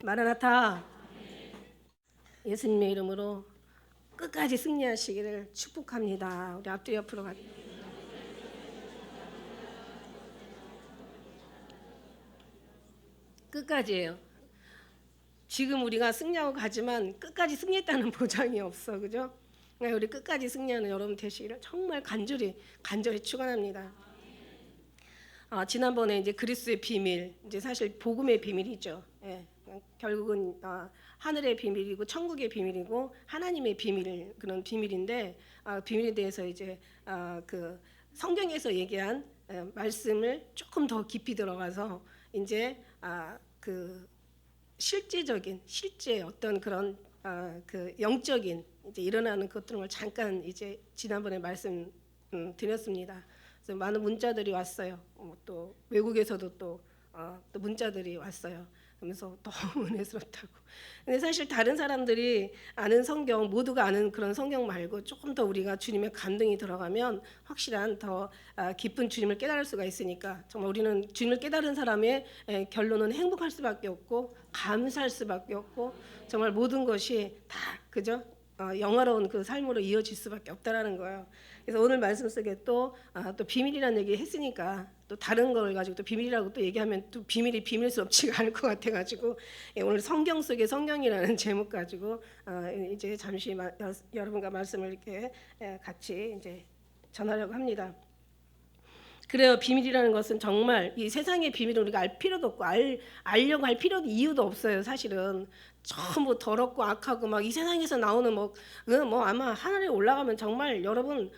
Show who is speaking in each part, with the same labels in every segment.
Speaker 1: 마라나타. 예수님의 이름으로 끝까지 승리하시기를 축복합니다. 우리 앞뒤 옆으로 가. 끝까지예요. 지금 우리가 승리하고 가지만 끝까지 승리했다는 보장이 없어, 그죠? 그러니까 우리 끝까지 승리하는 여러분 되시기를 정말 간절히 축원합니다. 지난번에 이제 그리스의 비밀, 이제 사실 복음의 비밀이죠. 예, 결국은 하늘의 비밀이고 천국의 비밀이고 하나님의 비밀, 그런 비밀인데 비밀에 대해서 이제 그 성경에서 얘기한 말씀을 조금 더 깊이 들어가서 이제 그 실제 어떤 그런 그 영적인 이제 일어나는 것들을 잠깐 이제 지난번에 말씀 드렸습니다. 그래서 많은 문자들이 왔어요. 또 외국에서도 또 문자들이 왔어요. 그러면서 너무 은혜스럽다고. 근데 사실 다른 사람들이 아는 성경, 모두가 아는 그런 성경 말고 조금 더 우리가 주님의 감동이 들어가면 확실한 더 깊은 주님을 깨달을 수가 있으니까 정말 우리는 주님을 깨달은 사람의 결론은 행복할 수밖에 없고 감사할 수밖에 없고 정말 모든 것이 다 그죠? 영화로운 그 삶으로 이어질 수밖에 없다라는 거예요. 그래서 오늘 말씀 속에 또 비밀이라는 얘기 했으니까 또 다른 걸 가지고 또 비밀이라고 또 얘기하면 또 비밀이 비밀스럽지가 않을 것 같아가지고 오늘 성경 속의 성경이라는 제목 가지고 이제 잠시 여러분과 말씀을 이렇게 같이 이제 전하려고 합니다. 그래요. 비밀이라는 것은 정말 이 세상의 비밀을 우리가 알 필요도 없고 알려고 할 필요도 이유도 없어요. 사실은 전부 더럽고 악하고 막 이 세상에서 나오는 뭐 아마 하늘에 올라가면 정말 여러분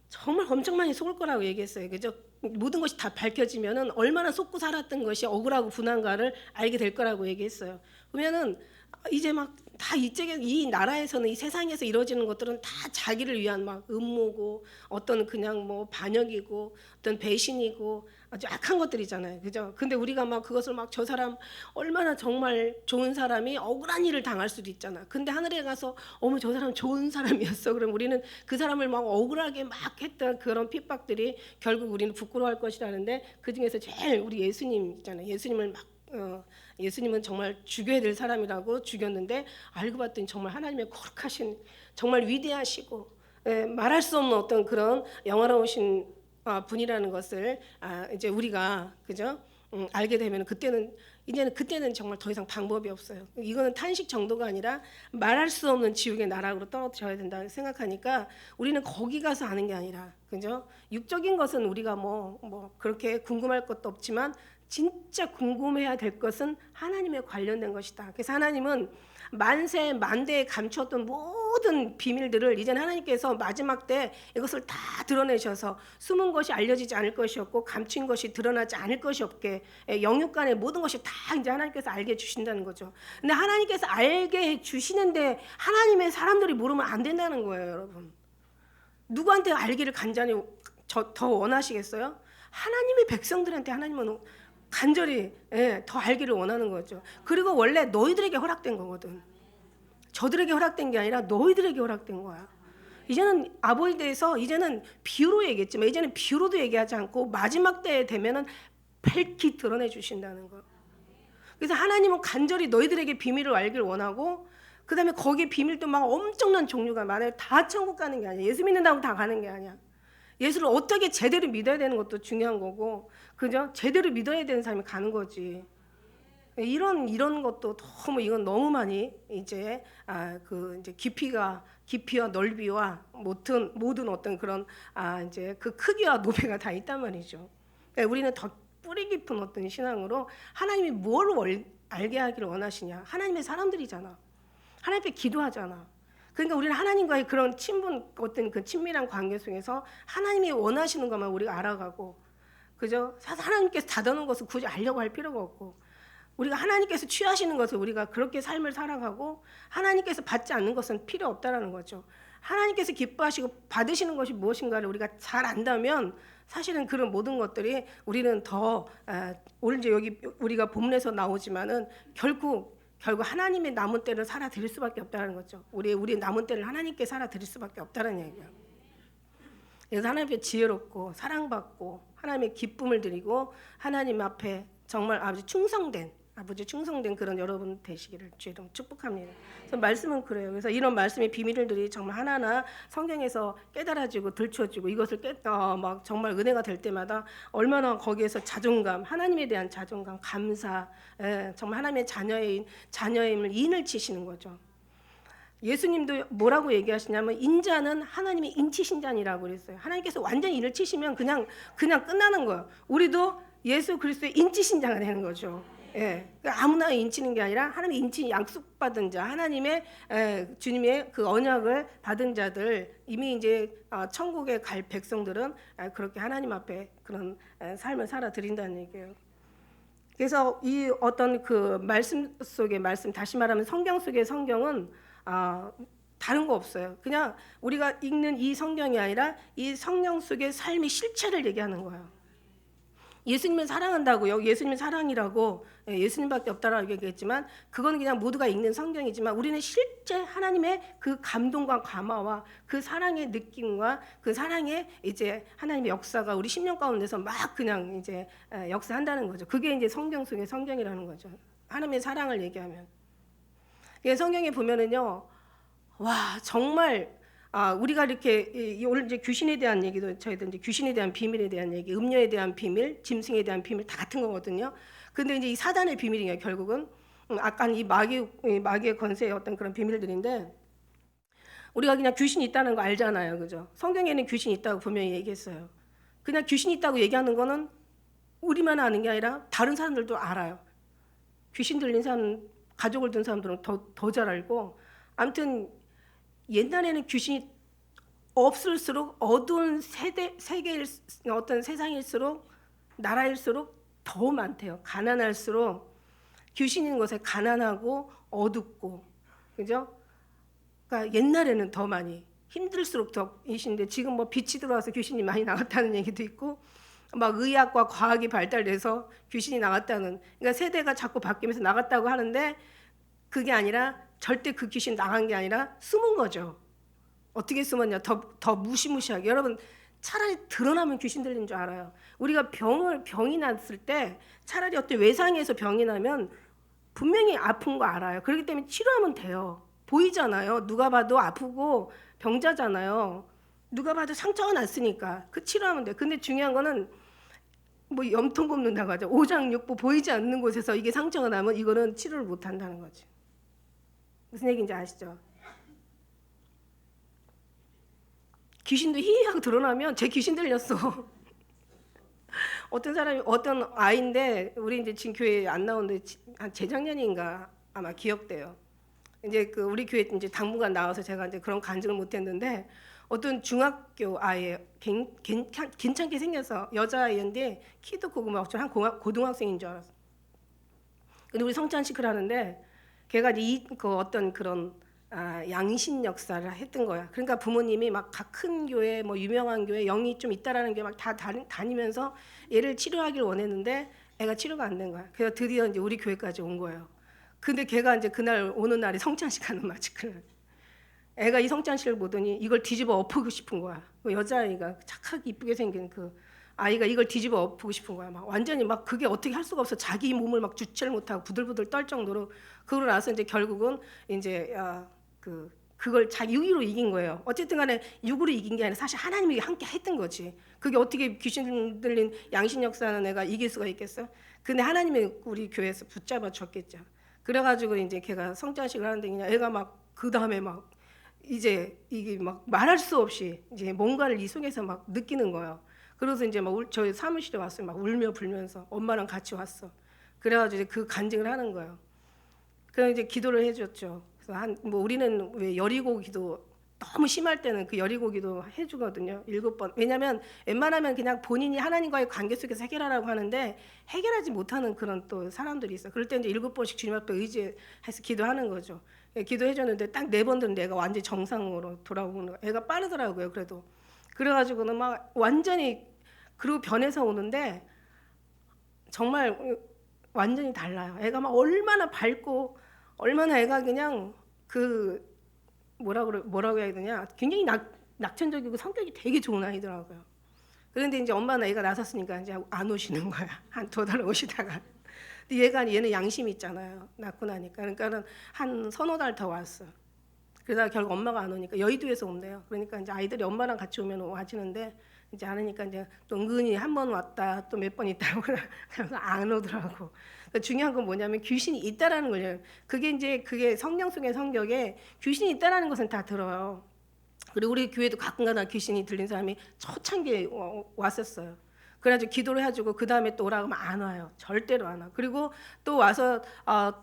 Speaker 1: 정말 엄청 많이 속을 거라고 얘기했어요. 그죠? 모든 것이 다 밝혀지면은 얼마나 속고 살았던 것이 억울하고 분한가를 알게 될 거라고 얘기했어요. 그러면은 이제 막 다 이 나라에서는 이 세상에서 이루어지는 것들은 다 자기를 위한 막 음모고 어떤 그냥 뭐 반역이고 어떤 배신이고 아주 악한 것들이잖아요. 그죠? 근데 우리가 막 그것을 막 저 사람 얼마나 정말 좋은 사람이 억울한 일을 당할 수도 있잖아. 근데 하늘에 가서 어머 저 사람 좋은 사람이었어. 그럼 우리는 그 사람을 막 억울하게 막 했던 그런 핍박들이 결국 우리는 부끄러워할 것이라는데 그 중에서 제일 우리 예수님 있잖아요. 예수님을 막 예수님은 정말 죽여야 될 사람이라고 죽였는데 알고 봤더니 정말 하나님의 거룩하신 정말 위대하시고 말할 수 없는 어떤 그런 영화로우신 분이라는 것을 이제 우리가 그죠? 알게 되면 그때는 정말 더 이상 방법이 없어요. 이거는 탄식 정도가 아니라 말할 수 없는 지옥의 나락으로 떨어져야 된다 생각하니까 우리는 거기 가서 아는 게 아니라 그죠? 육적인 것은 우리가 뭐 그렇게 궁금할 것도 없지만 진짜 궁금해야 될 것은 하나님에 관련된 것이다. 그래서 하나님은 만세 만대에 감추었던 모든 비밀들을 이제는 하나님께서 마지막 때 이것을 다 드러내셔서 숨은 것이 알려지지 않을 것이었고 감춘 것이 드러나지 않을 것이 없게 영육간의 모든 것이 다 이제 하나님께서 알게 해주신다는 거죠. 근데 하나님께서 알게 해주시는데 하나님의 사람들이 모르면 안 된다는 거예요, 여러분. 누구한테 알기를 간절히 더 원하시겠어요? 하나님의 백성들한테 하나님은 간절히 더 알기를 원하는 거죠. 그리고 원래 너희들에게 허락된 거거든. 저들에게 허락된 게 아니라 너희들에게 허락된 거야. 이제는 아버지에 대해서 이제는 비유로 얘기했지만 이제는 비유로도 얘기하지 않고 마지막 때에 되면은 밝히 드러내 주신다는 거. 그래서 하나님은 간절히 너희들에게 비밀을 알기를 원하고 그 다음에 거기에 비밀도 막 엄청난 종류가 많아요. 다 천국 가는 게 아니야. 예수 믿는다고 다 가는 게 아니야. 예수를 어떻게 제대로 믿어야 되는 것도 중요한 거고, 그죠? 제대로 믿어야 되는 사람이 가는 거지. 이런 것도 이건 너무 많이 이제 이제 깊이와 넓이와 모든 어떤 그런 이제 그 크기와 높이가 다 있단 말이죠. 그러니까 우리는 더 뿌리 깊은 어떤 신앙으로 하나님이 뭘 알게 하기를 원하시냐? 하나님의 사람들이잖아. 하나님 앞에 기도하잖아. 그러니까 우리는 하나님과의 그런 어떤 그 친밀한 관계 속에서 하나님이 원하시는 것만 우리가 알아가고, 그죠? 하나님께서 닫아놓은 것을 굳이 알려고 할 필요가 없고, 우리가 하나님께서 취하시는 것을 우리가 그렇게 삶을 살아가고, 하나님께서 받지 않는 것은 필요 없다라는 거죠. 하나님께서 기뻐하시고 받으시는 것이 무엇인가를 우리가 잘 안다면, 사실은 그런 모든 것들이 우리는 오늘 이제 여기 우리가 본문에서 나오지만은 결국 하나님의 남은 때를 살아 드릴 수밖에 없다는 거죠. 우리 남은 때를 하나님께 살아 드릴 수밖에 없다는 얘기예요. 그래서 하나님께 지혜롭고 사랑받고 하나님의 기쁨을 드리고 하나님 앞에 정말 아주 충성된 아버지 충성된 그런 여러분 되시기를 주의 이름 축복합니다. 그래서 말씀은 그래요. 그래서 이런 말씀의 비밀들이 정말 하나하나 성경에서 깨달아지고 들춰지고 이것을 막 정말 은혜가 될 때마다 얼마나 거기에서 자존감, 하나님에 대한 자존감, 감사, 정말 하나님의 자녀임을 인을 치시는 거죠. 예수님도 뭐라고 얘기하시냐면 인자는 하나님의 인치신자니라고 그랬어요. 하나님께서 완전히 인을 치시면 그냥 끝나는 거예요. 우리도 예수 그리스도의 인치신자가 되는 거죠. 그러니까 아무나 인치는 게 아니라 하나님의 인치 약속받은 자, 하나님의 주님의 그 언약을 받은 자들, 이미 이제 천국에 갈 백성들은 그렇게 하나님 앞에 그런 삶을 살아 드린다는 얘기예요. 그래서 이 어떤 그 말씀 속의 말씀, 다시 말하면 성경 속의 성경은 다른 거 없어요. 그냥 우리가 읽는 이 성경이 아니라 이 성경 속의 삶의 실체를 얘기하는 거예요. 예수님을 사랑한다고요. 예수님의 사랑이라고 예수님밖에 없다라고 얘기했지만 그건 그냥 모두가 읽는 성경이지만 우리는 실제 하나님의 그 감동과 감화와 그 사랑의 느낌과 그 사랑의 이제 하나님의 역사가 우리 심령 가운데서 막 그냥 이제 역사한다는 거죠. 그게 이제 성경 속의 성경이라는 거죠. 하나님의 사랑을 얘기하면. 성경에 보면은요, 와 정말 우리가 이렇게 오늘 이제 귀신에 대한 얘기도 저희들 이제 귀신에 대한 비밀에 대한 얘기, 음녀에 대한 비밀, 짐승에 대한 비밀 다 같은 거거든요. 근데 이제 이 사단의 비밀이에요. 결국은 아까 이 마귀의 권세의 어떤 그런 비밀들인데 우리가 그냥 귀신이 있다는 거 알잖아요, 그죠? 성경에는 귀신이 있다고 분명히 얘기했어요. 그냥 귀신이 있다고 얘기하는 거는 우리만 아는 게 아니라 다른 사람들도 알아요. 귀신 들린 사람, 가족을 둔 사람들은 더 잘 알고, 아무튼 옛날에는 귀신이 없을수록 어두운 세계일 어떤 세상일수록 나라일수록 더 많대요. 가난할수록 귀신 있는 곳에 가난하고 어둡고, 그죠? 그러니까 옛날에는 더 많이 힘들수록 더 이신데 지금 뭐 빛이 들어와서 귀신이 많이 나왔다는 얘기도 있고. 막 의학과 과학이 발달돼서 귀신이 나갔다는, 그러니까 세대가 자꾸 바뀌면서 나갔다고 하는데 그게 아니라 절대 그 귀신 나간 게 아니라 숨은 거죠. 어떻게 숨었냐? 더 무시무시하게. 여러분 차라리 드러나면 귀신 들린 줄 알아요. 우리가 병이 났을 때 차라리 어떤 외상에서 병이 나면 분명히 아픈 거 알아요. 그렇기 때문에 치료하면 돼요. 보이잖아요. 누가 봐도 아프고 병자잖아요. 누가 봐도 상처가 났으니까 그 치료하면 돼. 근데 중요한 거는 뭐 염통 곱는다고 하죠. 오장육부 보이지 않는 곳에서 이게 상처가 나면 이거는 치료를 못 한다는 거지. 무슨 얘기인지 아시죠? 귀신도 히히하고 드러나면 제 귀신 들렸어. 어떤 사람이 어떤 아이인데 우리 이제 지금 교회 안 나오는데 한 재작년인가 아마 기억돼요. 이제 그 우리 교회 이제 당분간 나와서 제가 이제 그런 간증을 못 했는데 어떤 중학교 아이 괜찮게 생겨서 여자아이인데 키도 크고 막 한 고등학생인 줄 알았어. 근데 우리 성찬식을 하는데 걔가 이제 그 어떤 그런 양신 역사를 했던 거야. 그러니까 부모님이 막 각 큰 교회, 뭐 유명한 교회, 영이 좀 있다라는 게 막 다 다니면서 얘를 치료하길 원했는데 애가 치료가 안 된 거야. 그래서 드디어 이제 우리 교회까지 온 거예요. 근데 걔가 이제 그날 오는 날이 성찬식 하는 마치 그날. 애가 이 성찬식을 보더니 이걸 뒤집어 엎고 싶은 거야. 그 여자아이가 착하게 이쁘게 생긴 그 아이가 이걸 뒤집어 엎고 싶은 거야. 막 완전히 막 그게 어떻게 할 수가 없어. 자기 몸을 막 주체를 못하고 부들부들 떨 정도로. 그러고 나서 이제 결국은 이제 그걸 자기 육으로 이긴 거예요. 어쨌든 간에 육으로 이긴 게 아니라 사실 하나님이 함께 했던 거지. 그게 어떻게 귀신 들린 양신 역사하는 애가 이길 수가 있겠어? 근데 하나님이 우리 교회에서 붙잡아 줬겠죠. 그래가지고 이제 걔가 성찬식을 하는데 그냥 애가 막 그 다음에 막 이제 이게 막 말할 수 없이 이제 뭔가를 이 속에서 막 느끼는 거예요. 그래서 이제 막 저희 사무실에 왔어요. 막 울며 불면서 엄마랑 같이 왔어. 그래가지고 이제 그 간증을 하는 거예요. 그래서 이제 기도를 해줬죠. 그래서 뭐 우리는 왜 여리고 기도 너무 심할 때는 그 여리고 기도 해주거든요. 7번. 왜냐하면 웬만하면 그냥 본인이 하나님과의 관계 속에서 해결하라고 하는데 해결하지 못하는 그런 또 사람들이 있어. 그럴 때 이제 7번씩 주님 앞에 의지해서 기도하는 거죠. 기도해줬는데 딱 4번 내가 완전히 정상으로 돌아오는 거야. 애가 빠르더라고요. 그래도 그래가지고는 막 완전히 그리고 변해서 오는데 정말 완전히 달라요. 애가 막 얼마나 밝고 얼마나 애가 그냥 그 뭐라고 해야 되냐, 굉장히 낙천적이고 성격이 되게 좋은 아이더라고요. 그런데 이제 엄마는 애가 나섰으니까 이제 안 오시는 거야. 한 2달 오시다가 근데 얘는 양심이 있잖아요. 낳고 나니까. 그러니까는 한 서너 달 더 왔어. 그러다가 결국 엄마가 안 오니까 여의도에서 온대요. 그러니까 이제 아이들이 엄마랑 같이 오면 와지는데 이제 안 오니까 이제 또 은근히 한 번 왔다 또 몇 번 있다고 그래서 안 오더라고. 중요한 건 뭐냐면 귀신이 있다라는 거예요. 그게 성경 속의 성격에 귀신이 있다라는 것은 다 들어요. 그리고 우리 교회도 가끔가다 귀신이 들린 사람이 초창기에 왔었어요. 그래가지고 기도를 해가지고 그 다음에 또 오라고 하면 안 와요. 절대로 안 와. 그리고 또 와서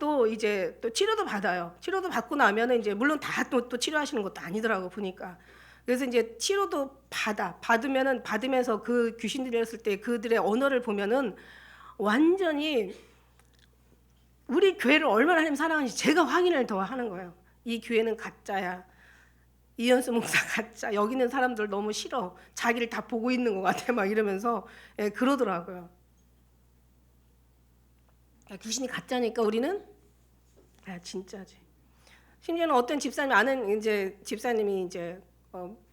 Speaker 1: 또 이제 또 치료도 받아요. 치료도 받고 나면은 이제 물론 다 또 치료하시는 것도 아니더라고 보니까. 그래서 이제 치료도 받으면서 그 귀신들이 했을 때 그들의 언어를 보면은 완전히 우리 교회를 얼마나 하나님 사랑하는지 제가 확인을 더 하는 거예요. 이 교회는 가짜야. 이현수 목사 가짜. 여기 있는 사람들 너무 싫어. 자기를 다 보고 있는 것 같아. 막 이러면서 그러더라고요. 귀신이 가짜니까 우리는 진짜지. 심지어는 어떤 집사님이 이제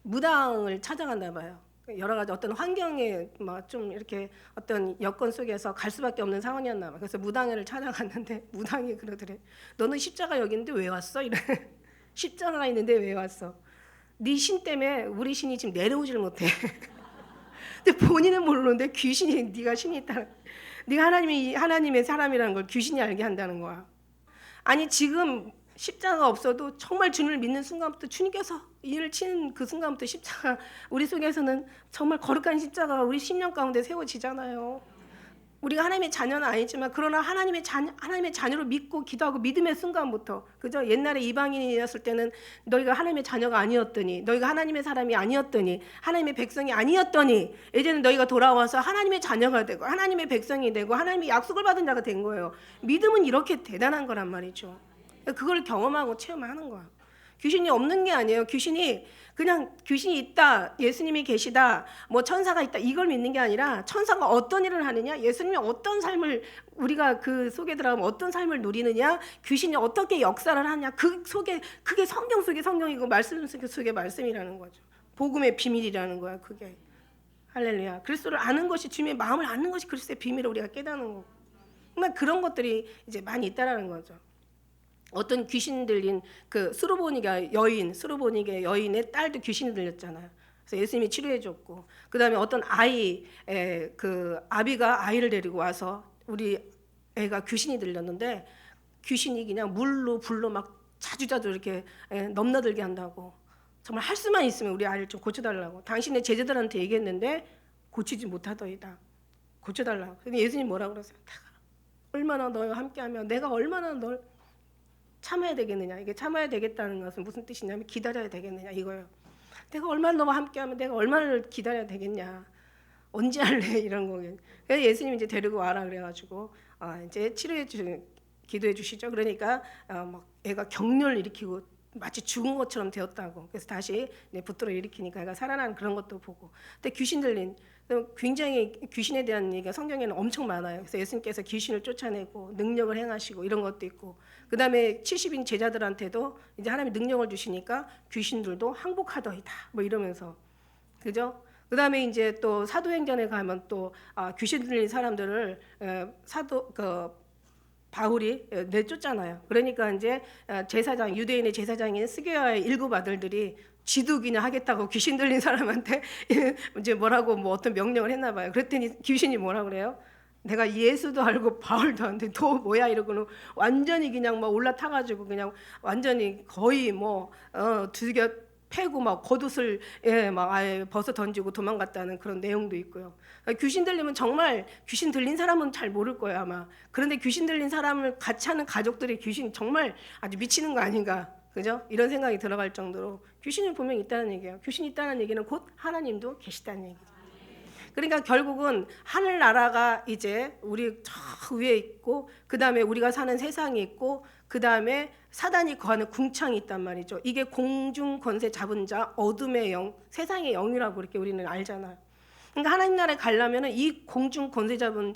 Speaker 1: 무당을 찾아갔나 봐요. 여러 가지 어떤 환경에 막 좀 이렇게 어떤 여건 속에서 갈 수밖에 없는 상황이었나 봐. 그래서 무당회를 찾아갔는데 무당이 그러더래. 너는 십자가 여기 있는데 왜 왔어? 이래. 십자가가 있는데 왜 왔어? 네 신 때문에 우리 신이 지금 내려오질 못해. 근데 본인은 모르는데 귀신이 네가 신이 있다. 네가 하나님의 사람이라는 걸 귀신이 알게 한다는 거야. 아니 지금 십자가가 없어도 정말 주님을 믿는 순간부터 주님께서 일을 치는 그 순간부터 십자가 우리 속에서는 정말 거룩한 십자가가 우리 심령 가운데 세워지잖아요. 우리가 하나님의 자녀는 아니지만 그러나 하나님의 자녀로 믿고 기도하고 믿음의 순간부터 그죠? 옛날에 이방인이었을 때는 너희가 하나님의 자녀가 아니었더니 너희가 하나님의 사람이 아니었더니 하나님의 백성이 아니었더니 이제는 너희가 돌아와서 하나님의 자녀가 되고 하나님의 백성이 되고 하나님의 약속을 받은 자가 된 거예요. 믿음은 이렇게 대단한 거란 말이죠. 그걸 경험하고 체험하는 거야. 귀신이 없는 게 아니에요. 귀신이 있다, 예수님이 계시다, 뭐 천사가 있다 이걸 믿는 게 아니라 천사가 어떤 일을 하느냐, 예수님이 어떤 삶을 우리가 그 속에 들어가면 어떤 삶을 누리느냐, 귀신이 어떻게 역사를 하냐 그 속에 그게 성경 속의 성경이고 말씀 속의 말씀이라는 거죠. 복음의 비밀이라는 거야 그게. 할렐루야. 그리스도를 아는 것이 주님의 마음을 아는 것이 그리스도의 비밀을 우리가 깨닫는 거고. 정말 그런 것들이 이제 많이 있다라는 거죠. 어떤 귀신 들린 그 수르보니게 여인의 딸도 귀신이 들렸잖아요. 그래서 예수님이 치료해 줬고, 그 다음에 어떤 그 아비가 아이를 데리고 와서 우리 애가 귀신이 들렸는데 귀신이 그냥 물로 불로 막 자주자주 이렇게 넘나들게 한다고. 정말 할 수만 있으면 우리 아이를 좀 고쳐달라고. 당신의 제자들한테 얘기했는데 고치지 못하더이다. 고쳐달라고. 근데 예수님 뭐라고 그러세요? 얼마나 너와 함께하면 내가 얼마나 널 참아야 되겠느냐. 이게 참아야 되겠다는 것은 무슨 뜻이냐면 기다려야 되겠느냐 이거예요. 내가 얼마나 너와 함께하면 내가 얼마나 기다려야 되겠냐. 언제 할래 이런 거예요. 그래서 예수님이 이제 데리고 와라 그래가지고 이제 기도해 주시죠. 그러니까 막 애가 경련을 일으키고 마치 죽은 것처럼 되었다고. 그래서 다시 붙들어 일으키니까 애가 살아나는 그런 것도 보고. 근데 귀신 들린 굉장히 귀신에 대한 얘기가 성경에는 엄청 많아요. 그래서 예수님께서 귀신을 쫓아내고 능력을 행하시고 이런 것도 있고, 그 다음에 70인 제자들한테도 이제 하나님이 능력을 주시니까 귀신들도 항복하더이다 뭐 이러면서, 그죠? 그 다음에 이제 또 사도행전에 가면 또 귀신 들린 사람들을 바울이 내쫓잖아요. 그러니까 이제 유대인의 제사장인 스게와의 일곱 아들들이 지독이나 하겠다고 귀신 들린 사람한테 이제 뭐라고 뭐 어떤 명령을 했나 봐요. 그랬더니 귀신이 뭐라 그래요? 내가 예수도 알고 바울도 아는데 너 뭐야 이러고는 완전히 그냥 막 올라타가지고 그냥 완전히 거의 뭐 두겨 패고 막 겉옷을 막 아예 벗어 던지고 도망갔다는 그런 내용도 있고요. 귀신 들리면 정말 귀신 들린 사람은 잘 모를 거예요 아마. 그런데 귀신 들린 사람을 같이 하는 가족들이 귀신 정말 아주 미치는 거 아닌가, 그죠? 이런 생각이 들어갈 정도로 귀신이 분명히 있다는 얘기예요. 귀신이 있다는 얘기는 곧 하나님도 계시다는 얘기죠. 그러니까 결국은 하늘나라가 이제 우리 저 위에 있고, 그 다음에 우리가 사는 세상이 있고, 그 다음에 사단이 거하는 궁창이 있단 말이죠. 이게 공중 권세 잡은 자, 어둠의 영, 세상의 영이라고 이렇게 우리는 알잖아요. 그러니까 하나님 나라에 가려면은 이 공중 권세 잡은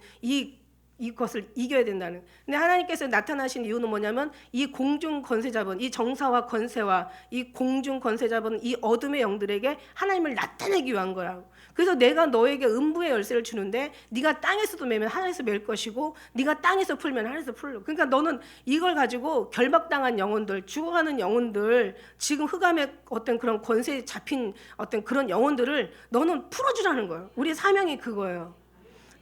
Speaker 1: 이것을 이겨야 된다는. 근데 하나님께서 나타나신 이유는 뭐냐면 이 공중 권세 잡은 이 정사와 권세와 이 공중 권세 잡은 이 어둠의 영들에게 하나님을 나타내기 위한 거라고. 그래서 내가 너에게 음부의 열쇠를 주는데 네가 땅에서도 매면 하늘에서 맬 것이고 네가 땅에서 풀면 하늘에서 풀려. 그러니까 너는 이걸 가지고 결박당한 영혼들, 죽어가는 영혼들, 지금 흑암의 어떤 그런 권세에 잡힌 어떤 그런 영혼들을 너는 풀어주라는 거예요. 우리의 사명이 그거예요.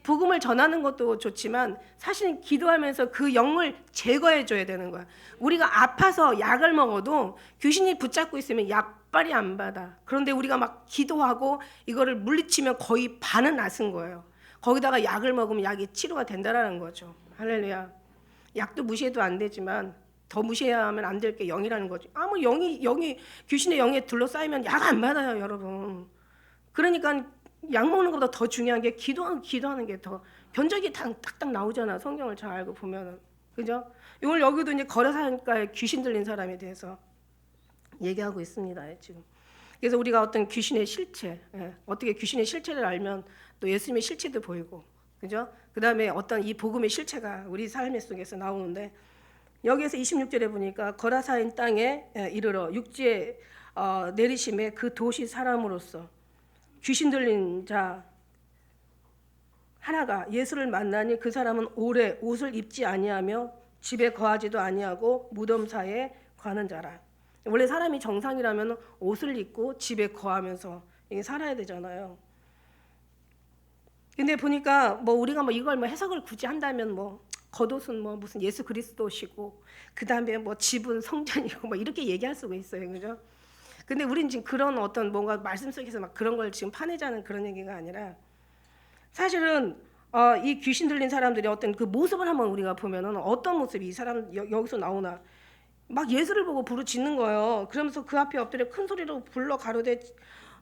Speaker 1: 복음을 전하는 것도 좋지만 사실은 기도하면서 그 영을 제거해 줘야 되는 거야. 우리가 아파서 약을 먹어도 귀신이 붙잡고 있으면 약발이 안 받아. 그런데 우리가 막 기도하고 이거를 물리치면 거의 반은 낫은 거예요. 거기다가 약을 먹으면 약이 치료가 된다라는 거죠. 할렐루야. 약도 무시해도 안 되지만 더 무시하면 안 될 게 영이라는 거죠. 뭐 영이 귀신의 영에 둘러싸이면 약 안 받아요, 여러분. 그러니까 약 먹는 것보다 더 중요한 게 기도하는 게 더 견적이 딱딱 나오잖아. 성경을 잘 알고 보면은. 그죠? 오늘 여기도 이제 거래사니까 귀신 들린 사람에 대해서 얘기하고 있습니다. 지금. 그래서 우리가 어떤 귀신의 실체, 어떻게 귀신의 실체를 알면 또 예수님의 실체도 보이고, 그죠? 그 다음에 어떤 이 복음의 실체가 우리 삶의 속에서 나오는데, 여기에서 26절에 보니까 거라사인 땅에 이르러 육지에 내리심에 그 도시 사람으로서 귀신 들린 자 하나가 예수를 만나니 그 사람은 오래 옷을 입지 아니하며 집에 거하지도 아니하고 무덤 사이에 거하는 자라. 원래 사람이 정상이라면 옷을 입고 집에 거하면서 이게 살아야 되잖아요. 근데 보니까 뭐 우리가 뭐 이걸 뭐 해석을 굳이 한다면 뭐 겉옷은 뭐 무슨 예수 그리스도시고 그 다음에 뭐 집은 성전이고 뭐 이렇게 얘기할 수가 있어요, 그죠? 근데 우린 지금 그런 어떤 뭔가 말씀 속에서 막 그런 걸 지금 파내자는 그런 얘기가 아니라 사실은 이 귀신 들린 사람들이 어떤 그 모습을 한번 우리가 보면은 어떤 모습이 이 사람 여기서 나오나 막 예수를 보고 부르짖는 거예요. 그러면서 그 앞에 엎드려 큰 소리로 불러 가로되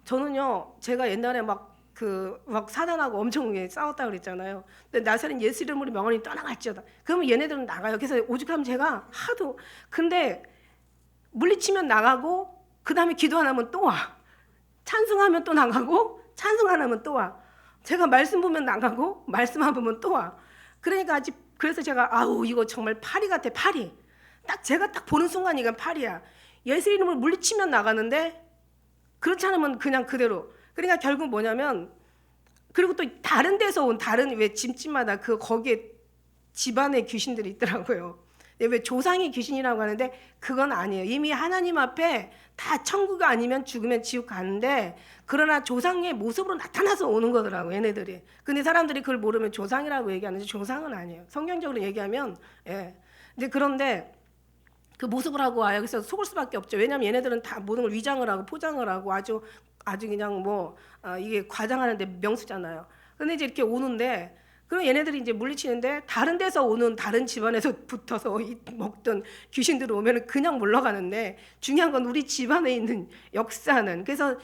Speaker 1: 저는요 제가 옛날에 막 사단하고 엄청 싸웠다 그랬잖아요. 근데 나사렛 예수 이름으로 명언이 떠나갈지어다. 그러면 얘네들은 나가요. 그래서 오죽하면 제가 하도 근데 물리치면 나가고 그 다음에 기도 안 하면 또 와. 찬송하면 또 나가고 찬송 안 하면 또 와. 제가 말씀 보면 나가고 말씀 안 보면 또 와. 그러니까 그래서 제가 이거 정말 파리 같아. 파리. 딱 제가 딱 보는 순간 이건 파리야. 예수 이름을 물리치면 나가는데 그렇지 않으면 그냥 그대로. 그러니까 결국 뭐냐면 그리고 또 다른 데서 온 다른 왜 집집마다 거기에 집안에 귀신들이 있더라고요. 왜 조상의 귀신이라고 하는데 그건 아니에요. 이미 하나님 앞에 다 천국 아니면 죽으면 지옥 가는데 그러나 조상의 모습으로 나타나서 오는 거더라고 얘네들이. 근데 사람들이 그걸 모르면 조상이라고 얘기하는데 조상은 아니에요. 성경적으로 얘기하면 근데 그런데 그 모습을 하고 와요. 그래서 속을 수밖에 없죠. 왜냐하면 얘네들은 다 모든 걸 위장을 하고 포장을 하고 아주 그냥 이게 과장하는데 명수잖아요. 근데 이제 이렇게 오는데 그럼 얘네들이 이제 물리치는데 다른 데서 오는 다른 집안에서 붙어서 먹던 귀신들이 오면 그냥 물러가는데 중요한 건 우리 집안에 있는 역사는 그래서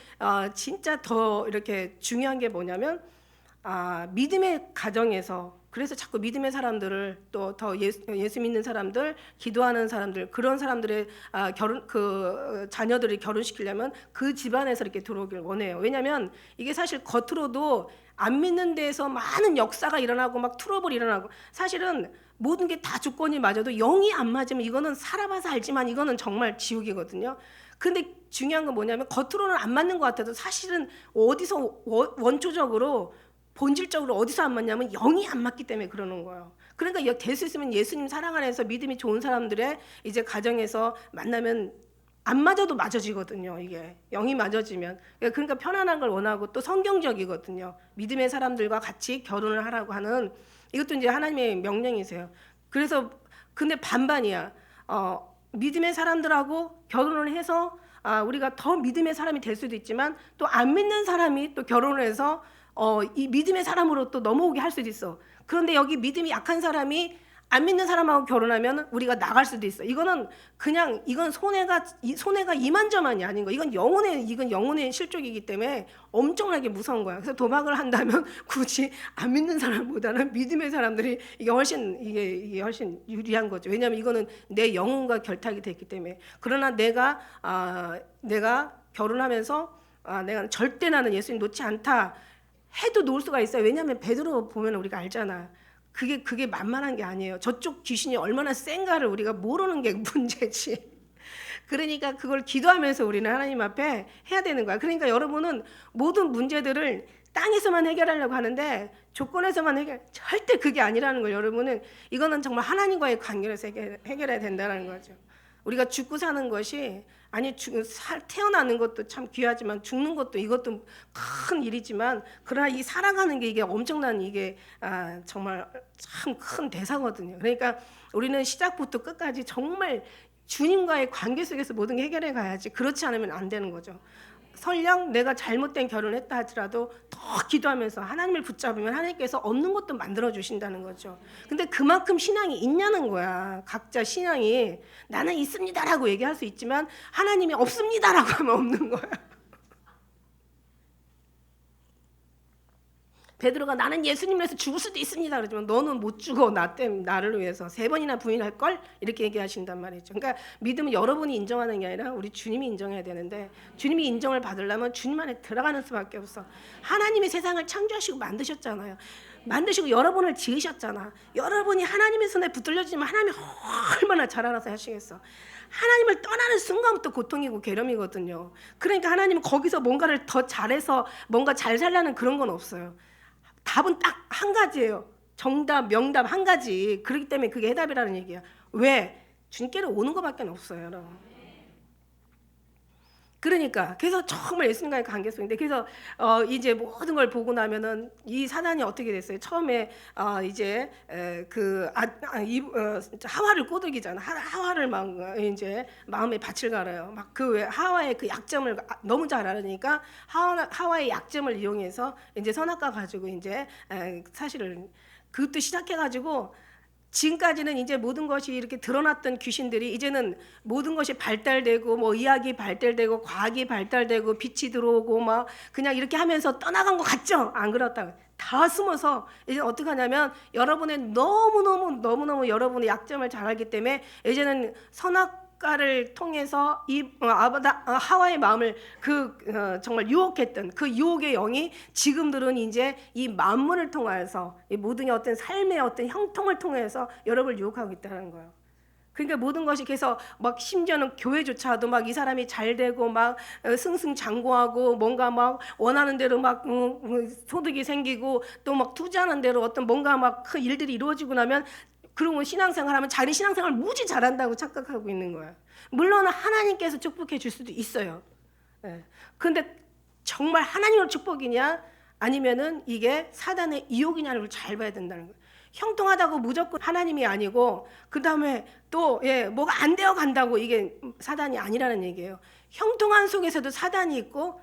Speaker 1: 진짜 더 이렇게 중요한 게 뭐냐면 믿음의 가정에서 그래서 자꾸 믿음의 사람들을 또 더 예수 믿는 사람들, 기도하는 사람들 그런 사람들의 자녀들을 결혼시키려면 그 집안에서 이렇게 들어오길 원해요. 왜냐하면 이게 사실 겉으로도 안 믿는 데에서 많은 역사가 일어나고 막 트러블이 일어나고 사실은 모든 게 다 조건이 맞아도 영이 안 맞으면 이거는 살아봐서 알지만 이거는 정말 지옥이거든요. 근데 중요한 건 뭐냐면 겉으로는 안 맞는 것 같아도 사실은 어디서 원초적으로 본질적으로 어디서 안 맞냐면 영이 안 맞기 때문에 그러는 거예요. 그러니까 될 수 있으면 예수님 사랑 안에서 믿음이 좋은 사람들의 이제 가정에서 만나면 안 맞아도 맞아지거든요. 이게 영이 맞아지면 그러니까 편안한 걸 원하고 또 성경적이거든요. 믿음의 사람들과 같이 결혼을 하라고 하는 이것도 이제 하나님의 명령이세요. 그래서 근데 반반이야. 믿음의 사람들하고 결혼을 해서 우리가 더 믿음의 사람이 될 수도 있지만 또 안 믿는 사람이 또 결혼을 해서 이 믿음의 사람으로 또 넘어오게 할 수도 있어. 그런데 여기 믿음이 약한 사람이 안 믿는 사람하고 결혼하면 우리가 나갈 수도 있어. 이거는 그냥 이건 손해가 이만저만이 아닌 거. 이건 영혼의 실족이기 때문에 엄청나게 무서운 거야. 그래서 도박을 한다면 굳이 안 믿는 사람보다는 믿음의 사람들이 이게 훨씬 유리한 거죠. 왜냐하면 이거는 내 영혼과 결탁이 됐기 때문에. 그러나 내가 결혼하면서 내가 절대 나는 예수님 놓지 않다. 해도 놓을 수가 있어요. 왜냐하면 베드로 보면 우리가 알잖아. 그게 만만한 게 아니에요. 저쪽 귀신이 얼마나 센가를 우리가 모르는 게 문제지. 그러니까 그걸 기도하면서 우리는 하나님 앞에 해야 되는 거야. 그러니까 여러분은 모든 문제들을 땅에서만 해결하려고 하는데 조건에서만 절대 그게 아니라는 걸 여러분은 이거는 정말 하나님과의 관계에서 해결해야 된다는 거죠. 우리가 죽고 사는 것이 아니 태어나는 것도 참 귀하지만 죽는 것도 이것도 큰 일이지만 그러나 이 살아가는 게 이게 엄청난 이게 정말 참 큰 대사거든요. 그러니까 우리는 시작부터 끝까지 정말 주님과의 관계 속에서 모든 게 해결해 가야지 그렇지 않으면 안 되는 거죠. 설령 내가 잘못된 결혼을 했다 하더라도 더 기도하면서 하나님을 붙잡으면 하나님께서 없는 것도 만들어 주신다는 거죠. 근데 그만큼 신앙이 있냐는 거야. 각자 신앙이 나는 있습니다라고 얘기할 수 있지만 하나님이 없습니다라고 하면 없는 거야. 베드로가 나는 예수님을 위해서 죽을 수도 있습니다 그러지만 너는 못 죽어 나 때문에 나를 위해서 3번이나 부인할 걸 이렇게 얘기하신단 말이죠. 그러니까 믿음은 여러분이 인정하는 게 아니라 우리 주님이 인정해야 되는데 주님이 인정을 받으려면 주님 안에 들어가는 수밖에 없어. 하나님이 세상을 창조하시고 만드셨잖아요. 만드시고 여러분을 지으셨잖아. 여러분이 하나님의 손에 붙들려지면 하나님이 얼마나 잘 알아서 하시겠어. 하나님을 떠나는 순간부터 고통이고 괴로움이거든요. 그러니까 하나님은 거기서 뭔가를 더 잘해서 뭔가 잘 살려는 그런 건 없어요. 답은 딱 한 가지예요. 정답, 명답 한 가지. 그렇기 때문에 그게 해답이라는 얘기야. 왜? 주님께로 오는 것밖에 없어요, 여러분. 그러니까 그래서 정말 예수님과의 관계 속인데 그래서 이제 모든 걸 보고 나면은 이 사단이 어떻게 됐어요? 처음에 이제 하와를 꼬드기잖아. 하와를 막 이제 마음에 밭을 갈아요. 막 그 하와의 그 약점을 너무 잘 알으니까 하와의 약점을 이용해서 이제 선악과 가지고 이제 사실은 그것도 시작해가지고. 지금까지는 이제 모든 것이 이렇게 드러났던 귀신들이 이제는 모든 것이 발달되고 뭐 의학이 발달되고 과학이 발달되고 빛이 들어오고 막 그냥 이렇게 하면서 떠나간 것 같죠? 안 그렇다고. 다 숨어서 이제 어떻게 하냐면 여러분의 너무너무 여러분의 약점을 잘 알기 때문에 이제는 선악과를 통해서 이 하와의 마음을 정말 유혹했던 그 유혹의 영이 지금들은 이제 이 만물을 통해서 이 모든 어떤 삶의 어떤 형통을 통해서 여러분을 유혹하고 있다는 거예요. 그러니까 모든 것이 그래서 막 심지어는 교회조차도 막 이 사람이 잘 되고 막 승승장구하고 뭔가 막 원하는 대로 막 소득이 생기고 또 막 투자하는 대로 어떤 뭔가 막 그 일들이 이루어지고 나면 그러면 신앙생활하면 자기 신앙생활 무지 잘한다고 착각하고 있는 거야. 물론 하나님께서 축복해 줄 수도 있어요. 그런데 정말 하나님의 축복이냐 아니면은 이게 사단의 유혹이냐를 걸 잘 봐야 된다는 거예요. 형통하다고 무조건 하나님이 아니고 그 다음에 또 뭐가 안 되어 간다고 이게 사단이 아니라는 얘기예요. 형통한 속에서도 사단이 있고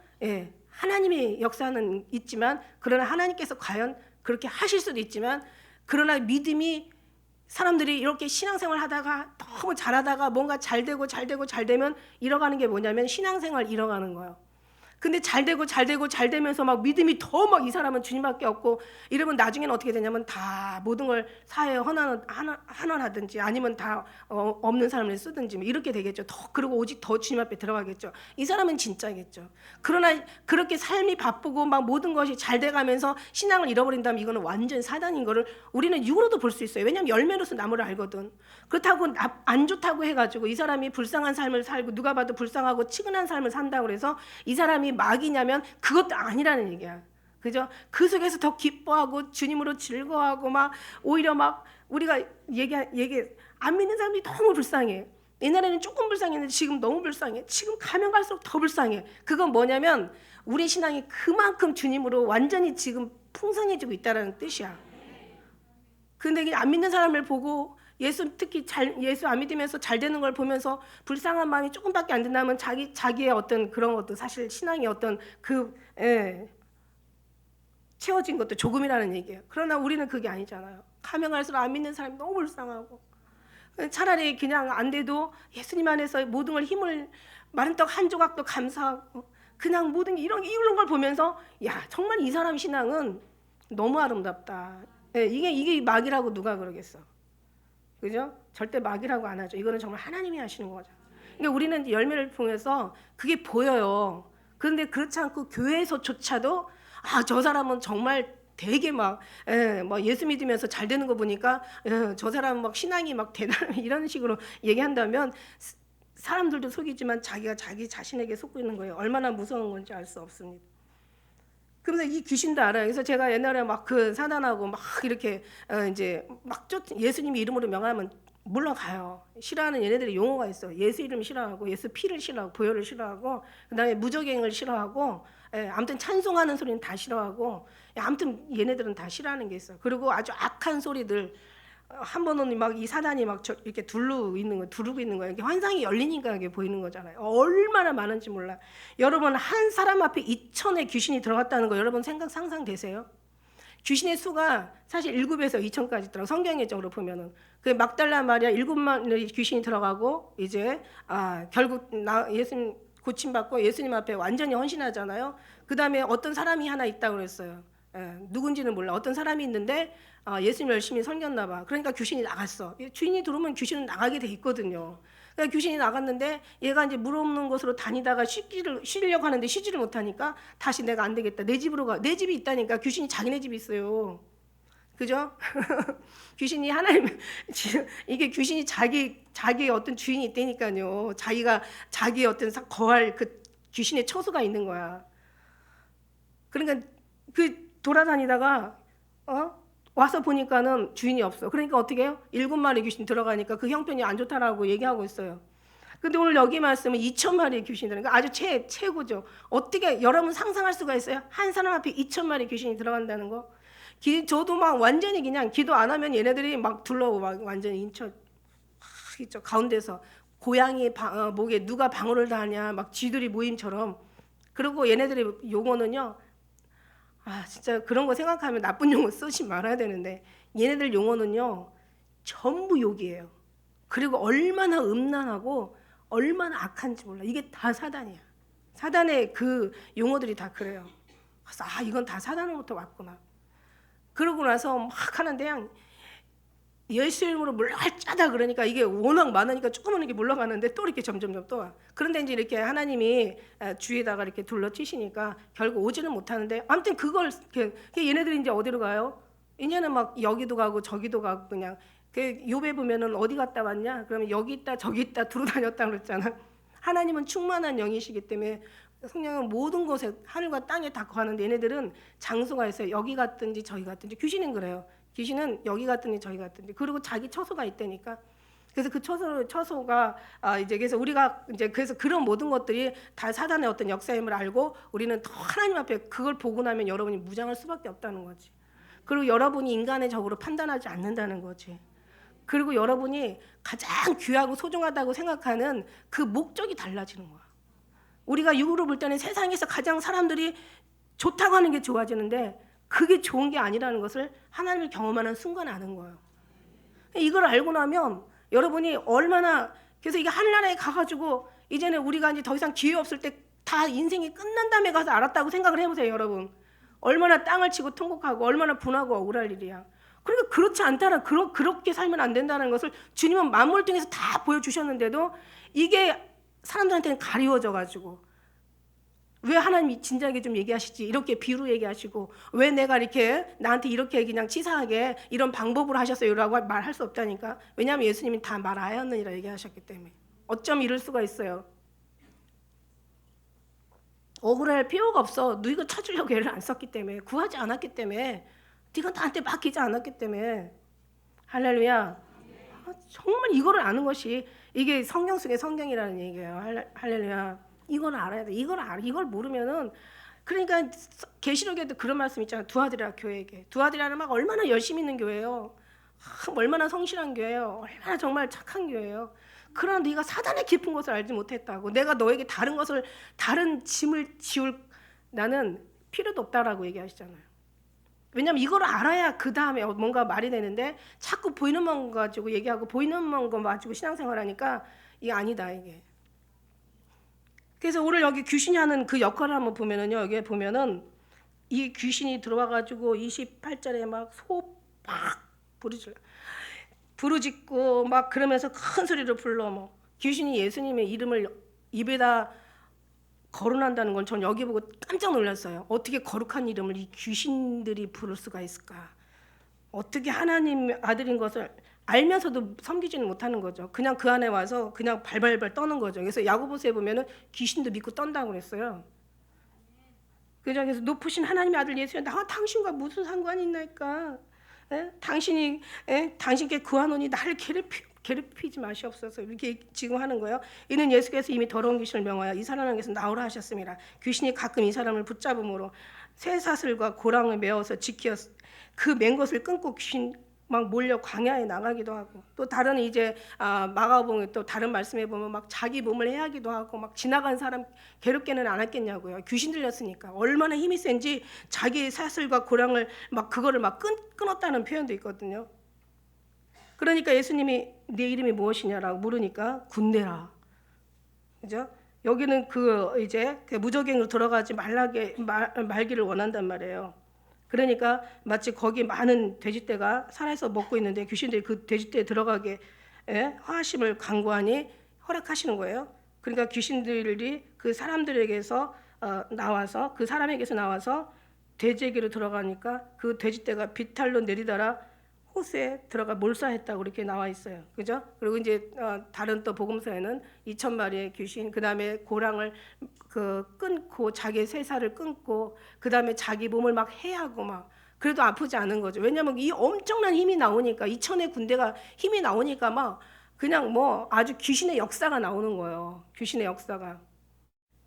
Speaker 1: 하나님의 역사는 있지만 그러나 하나님께서 과연 그렇게 하실 수도 있지만 그러나 믿음이 사람들이 이렇게 신앙생활 하다가 너무 잘하다가 뭔가 잘 되면 잃어가는 게 뭐냐면 신앙생활 잃어가는 거예요. 근데 잘 되면서 막 믿음이 더 막 이 사람은 주님밖에 없고 이러면 나중에는 어떻게 되냐면 다 모든 걸 사회에 환원하든지 아니면 다 없는 사람을 쓰든지 이렇게 되겠죠. 그리고 오직 더 주님 앞에 들어가겠죠. 이 사람은 진짜겠죠. 그러나 그렇게 삶이 바쁘고 막 모든 것이 잘 돼가면서 신앙을 잃어버린다면 이거는 완전 사단인 거를 우리는 육으로도 볼 수 있어요. 왜냐하면 열매로서 나무를 알거든. 그렇다고 안 좋다고 해가지고 이 사람이 불쌍한 삶을 살고 누가 봐도 불쌍하고 치근한 삶을 산다고 그래서 이 사람이 막이냐면 그것도 아니라는 얘기야. 그죠? 그 속에서 더 기뻐하고 주님으로 즐거워하고 막 오히려 막 우리가 안 믿는 사람들이 너무 불쌍해. 옛날에는 조금 불쌍했는데 지금 너무 불쌍해. 지금 가면 갈수록 더 불쌍해. 그건 뭐냐면 우리 신앙이 그만큼 주님으로 완전히 지금 풍성해지고 있다는 뜻이야. 근데 안 믿는 사람을 보고 특히 예수 안 믿으면서 잘 되는 걸 보면서 불쌍한 마음이 조금밖에 안 든다면 자기의 어떤 그런 것도 사실 신앙의 어떤 채워진 것도 조금이라는 얘기예요. 그러나 우리는 그게 아니잖아요. 가면 갈수록 안 믿는 사람이 너무 불쌍하고 차라리 그냥 안 돼도 예수님 안에서 모든 걸 힘을 마른 떡 한 조각도 감사하고 그냥 모든 게 이런 걸 보면서 야 정말 이 사람 신앙은 너무 아름답다. 이게 막이라고 누가 그러겠어. 그죠? 절대 막이라고 안 하죠. 이거는 정말 하나님이 하시는 거죠. 그러니까 우리는 열매를 통해서 그게 보여요. 그런데 그렇지 않고 교회에서조차도 저 사람은 정말 되게 막 예수 믿으면서 잘 되는 거 보니까 저 사람은 막 신앙이 막 대단해 이런 식으로 얘기한다면 사람들도 속이지만 자기가 자기 자신에게 속고 있는 거예요. 얼마나 무서운 건지 알 수 없습니다. 그러면서 이 귀신도 알아요. 그래서 제가 옛날에 막 그 사단하고 막 이렇게 이제 막 예수님 이름으로 명하면 물러가요. 싫어하는 얘네들이 용어가 있어. 예수 이름 싫어하고 예수 피를 싫어하고 보혈을 싫어하고 그다음에 무저갱을 싫어하고 아무튼 찬송하는 소리는 다 싫어하고 아무튼 얘네들은 다 싫어하는 게 있어. 그리고 아주 악한 소리들 한 번은 막 이 사단이 막 이렇게 두르고 있는 거예요. 이게 환상이 열리니까 이게 보이는 거잖아요. 얼마나 많은지 몰라. 여러분 한 사람 앞에 2천의 귀신이 들어갔다는 거 여러분 상상되세요? 귀신의 수가 사실 7에서 2천까지 있더라고. 성경적으로 보면은 그 막달라 마리아 7만의 귀신이 들어가고 이제 결국 예수님 고침받고 예수님 앞에 완전히 헌신하잖아요. 그 다음에 어떤 사람이 하나 있다고 그랬어요. 누군지는 몰라. 어떤 사람이 있는데 예수님 열심히 섬겼나 봐. 그러니까 귀신이 나갔어. 주인이 들어오면 귀신은 나가게 돼 있거든요. 그러니까 귀신이 나갔는데 얘가 이제 물 없는 곳으로 다니다가 쉬려고 하는데 쉬지를 못하니까 다시 내가 안 되겠다. 내 집으로 가. 내 집이 있다니까. 귀신이 자기네 집이 있어요. 그죠? 귀신이 하나님 이게 귀신이 자기의 어떤 주인이 있다니까요. 자기가 자기의 어떤 거할 그 귀신의 처소가 있는 거야. 그러니까 그 돌아다니다가 와서 보니까는 주인이 없어. 그러니까 어떻게 해요? 7마리 귀신 들어가니까 그 형편이 안 좋다라고 얘기하고 있어요. 근데 오늘 여기 말씀은 2,000마리 귀신이 들어가니까 아주 최고죠. 어떻게 여러분 상상할 수가 있어요? 한 사람 앞에 2,000마리 귀신이 들어간다는 거. 저도 막 완전히 그냥 기도 안 하면 얘네들이 막 둘러오고 막 완전히 인쳐 있죠. 가운데서 고양이 목에 누가 방울을 다하냐 막 쥐들이 모임처럼. 그리고 얘네들의 용어는요. 진짜 그런 거 생각하면 나쁜 용어 쓰지 말아야 되는데 얘네들 용어는요 전부 욕이에요. 그리고 얼마나 음란하고 얼마나 악한지 몰라. 이게 다 사단이야. 사단의 그 용어들이 다 그래요. 그래서 이건 다 사단으로부터 왔구나. 그러고 나서 막 하는데 그냥 예수 이름으로 물러갈 짜다 그러니까 이게 워낙 많으니까 조금은 이렇게 물러가는데 또 이렇게 점점점 또 와. 그런데 이제 이렇게 하나님이 주위에다가 이렇게 둘러치시니까 결국 오지는 못하는데 아무튼 그걸 얘네들이 이제 어디로 가요? 이제는 막 여기도 가고 저기도 가고 그냥 그 욥에 보면은 어디 갔다 왔냐? 그러면 여기 있다 저기 있다 두루 다녔다 그랬잖아. 하나님은 충만한 영이시기 때문에 성령은 모든 곳에 하늘과 땅에 다 거하는데 얘네들은 장소가 있어요. 여기 갔든지 저기 갔든지. 귀신은 그래요. 귀신은 여기 갔든지 저기 갔든지. 그리고 자기 처소가 있다니까. 그래서 그 처소가 이제 그래서 우리가 이제 그래서 그런 모든 것들이 다 사단의 어떤 역사임을 알고 우리는 더 하나님 앞에 그걸 보고 나면 여러분이 무장할 수밖에 없다는 거지. 그리고 여러분이 인간의 적으로 판단하지 않는다는 거지. 그리고 여러분이 가장 귀하고 소중하다고 생각하는 그 목적이 달라지는 거야. 우리가 육으로 볼 때는 세상에서 가장 사람들이 좋다고 하는 게 좋아지는데 그게 좋은 게 아니라는 것을 하나님을 경험하는 순간 아는 거예요. 이걸 알고 나면 여러분이 얼마나 그래서 이게 하늘나라에 가가지고 이제는 우리가 이제 더 이상 기회 없을 때 다 인생이 끝난 다음에 가서 알았다고 생각을 해보세요, 여러분. 얼마나 땅을 치고 통곡하고 얼마나 분하고 억울할 일이야. 그러니까 그렇지 않다라 그렇게 살면 안 된다는 것을 주님은 만물 중에서 다 보여주셨는데도 이게 사람들한테는 가리워져 가지고 왜 하나님이 진작에 좀 얘기하시지 이렇게 비유로 얘기하시고 왜 내가 이렇게 나한테 이렇게 그냥 치사하게 이런 방법으로 하셨어요 라고 말할 수 없다니까. 왜냐하면 예수님이 다 말하였느니라 얘기하셨기 때문에. 어쩜 이럴 수가 있어요. 억울할 필요가 없어. 너희가 찾으려고 애를 안 썼기 때문에 구하지 않았기 때문에 네가 나한테 맡기지 않았기 때문에. 할렐루야. 정말 이거를 아는 것이 이게 성경 속의 성경이라는 얘기예요. 할렐루야. 이걸 알아야 돼. 이걸 모르면은 그러니까 계시록에도 그런 말씀 있잖아요. 두아드라 교회에게. 두아드라는 막 얼마나 열심히 있는 교회예요. 얼마나 성실한 교회예요. 얼마나 정말 착한 교회예요. 그러나 네가 사단의 깊은 것을 알지 못했다고. 내가 너에게 다른 짐을 지울 나는 필요도 없다라고 얘기하시잖아요. 왜냐하면 이걸 알아야 그 다음에 뭔가 말이 되는데 자꾸 보이는 것 가지고 얘기하고 보이는 것 가지고 신앙생활하니까 이게 아니다 이게. 그래서 오늘 여기 귀신이 하는 그 역할을 한번 보면은요. 여기 보면은 이 귀신이 들어와가지고 28절에 막 소 막 부르짖고 막 그러면서 큰 소리로 불러 뭐 귀신이 예수님의 이름을 입에다 거론한다는 건 전 여기 보고 깜짝 놀랐어요. 어떻게 거룩한 이름을 이 귀신들이 부를 수가 있을까? 어떻게 하나님 아들인 것을 알면서도 섬기지는 못하는 거죠. 그냥 그 안에 와서 그냥 발발발 떠는 거죠. 그래서 야고보서에 보면은 귀신도 믿고 떤다고 그랬어요. 그죠? 그래서 높으신 하나님의 아들 예수님, 나 당신과 무슨 상관이 있나이까? 당신이 당신께 구하노니 나를 괴롭히지 마시옵소서. 이렇게 지금 하는 거예요. 이는 예수께서 이미 더러운 귀신을 명하여 이 사람에게서 나오라 하셨습니다. 귀신이 가끔 이 사람을 붙잡음으로 쇠사슬과 고랑을 메어서 지켜 그 맨 것을 끊고 귀신 막 몰려 광야에 나가기도 하고, 또 다른 이제 마가복음 또 다른 말씀에 보면 막 자기 몸을 해하기도 하고 막 지나간 사람 괴롭게는 안 했겠냐고요. 귀신 들렸으니까 얼마나 힘이 센지 자기 사슬과 고랑을 막 그거를 막 끊었다는 표현도 있거든요. 그러니까 예수님이 네 이름이 무엇이냐라고 물으니까 군대라. 그죠? 여기는 이제 무적행으로 들어가지 말기를 원한단 말이에요. 그러니까 마치 거기 많은 돼지떼가 살아서 먹고 있는데 귀신들이 그 돼지떼에 들어가게 화하심을 간구하니 허락하시는 거예요. 그러니까 귀신들이 그 사람들에게서 나와서 그 사람에게서 나와서 돼지에게로 들어가니까 그 돼지떼가 비탈로 내리다라 호수에 들어가 몰사했다고 이렇게 나와 있어요. 그죠? 그리고 이제 다른 또 복음서에는 2,000마리의 귀신, 그 다음에 고랑을 끊고 자기의 쇠살을 끊고 그 다음에 자기 몸을 막 해하고 막 그래도 아프지 않은 거죠. 왜냐하면 이 엄청난 힘이 나오니까 2,000의 군대가 힘이 나오니까 막 그냥 뭐 아주 귀신의 역사가 나오는 거예요. 귀신의 역사가.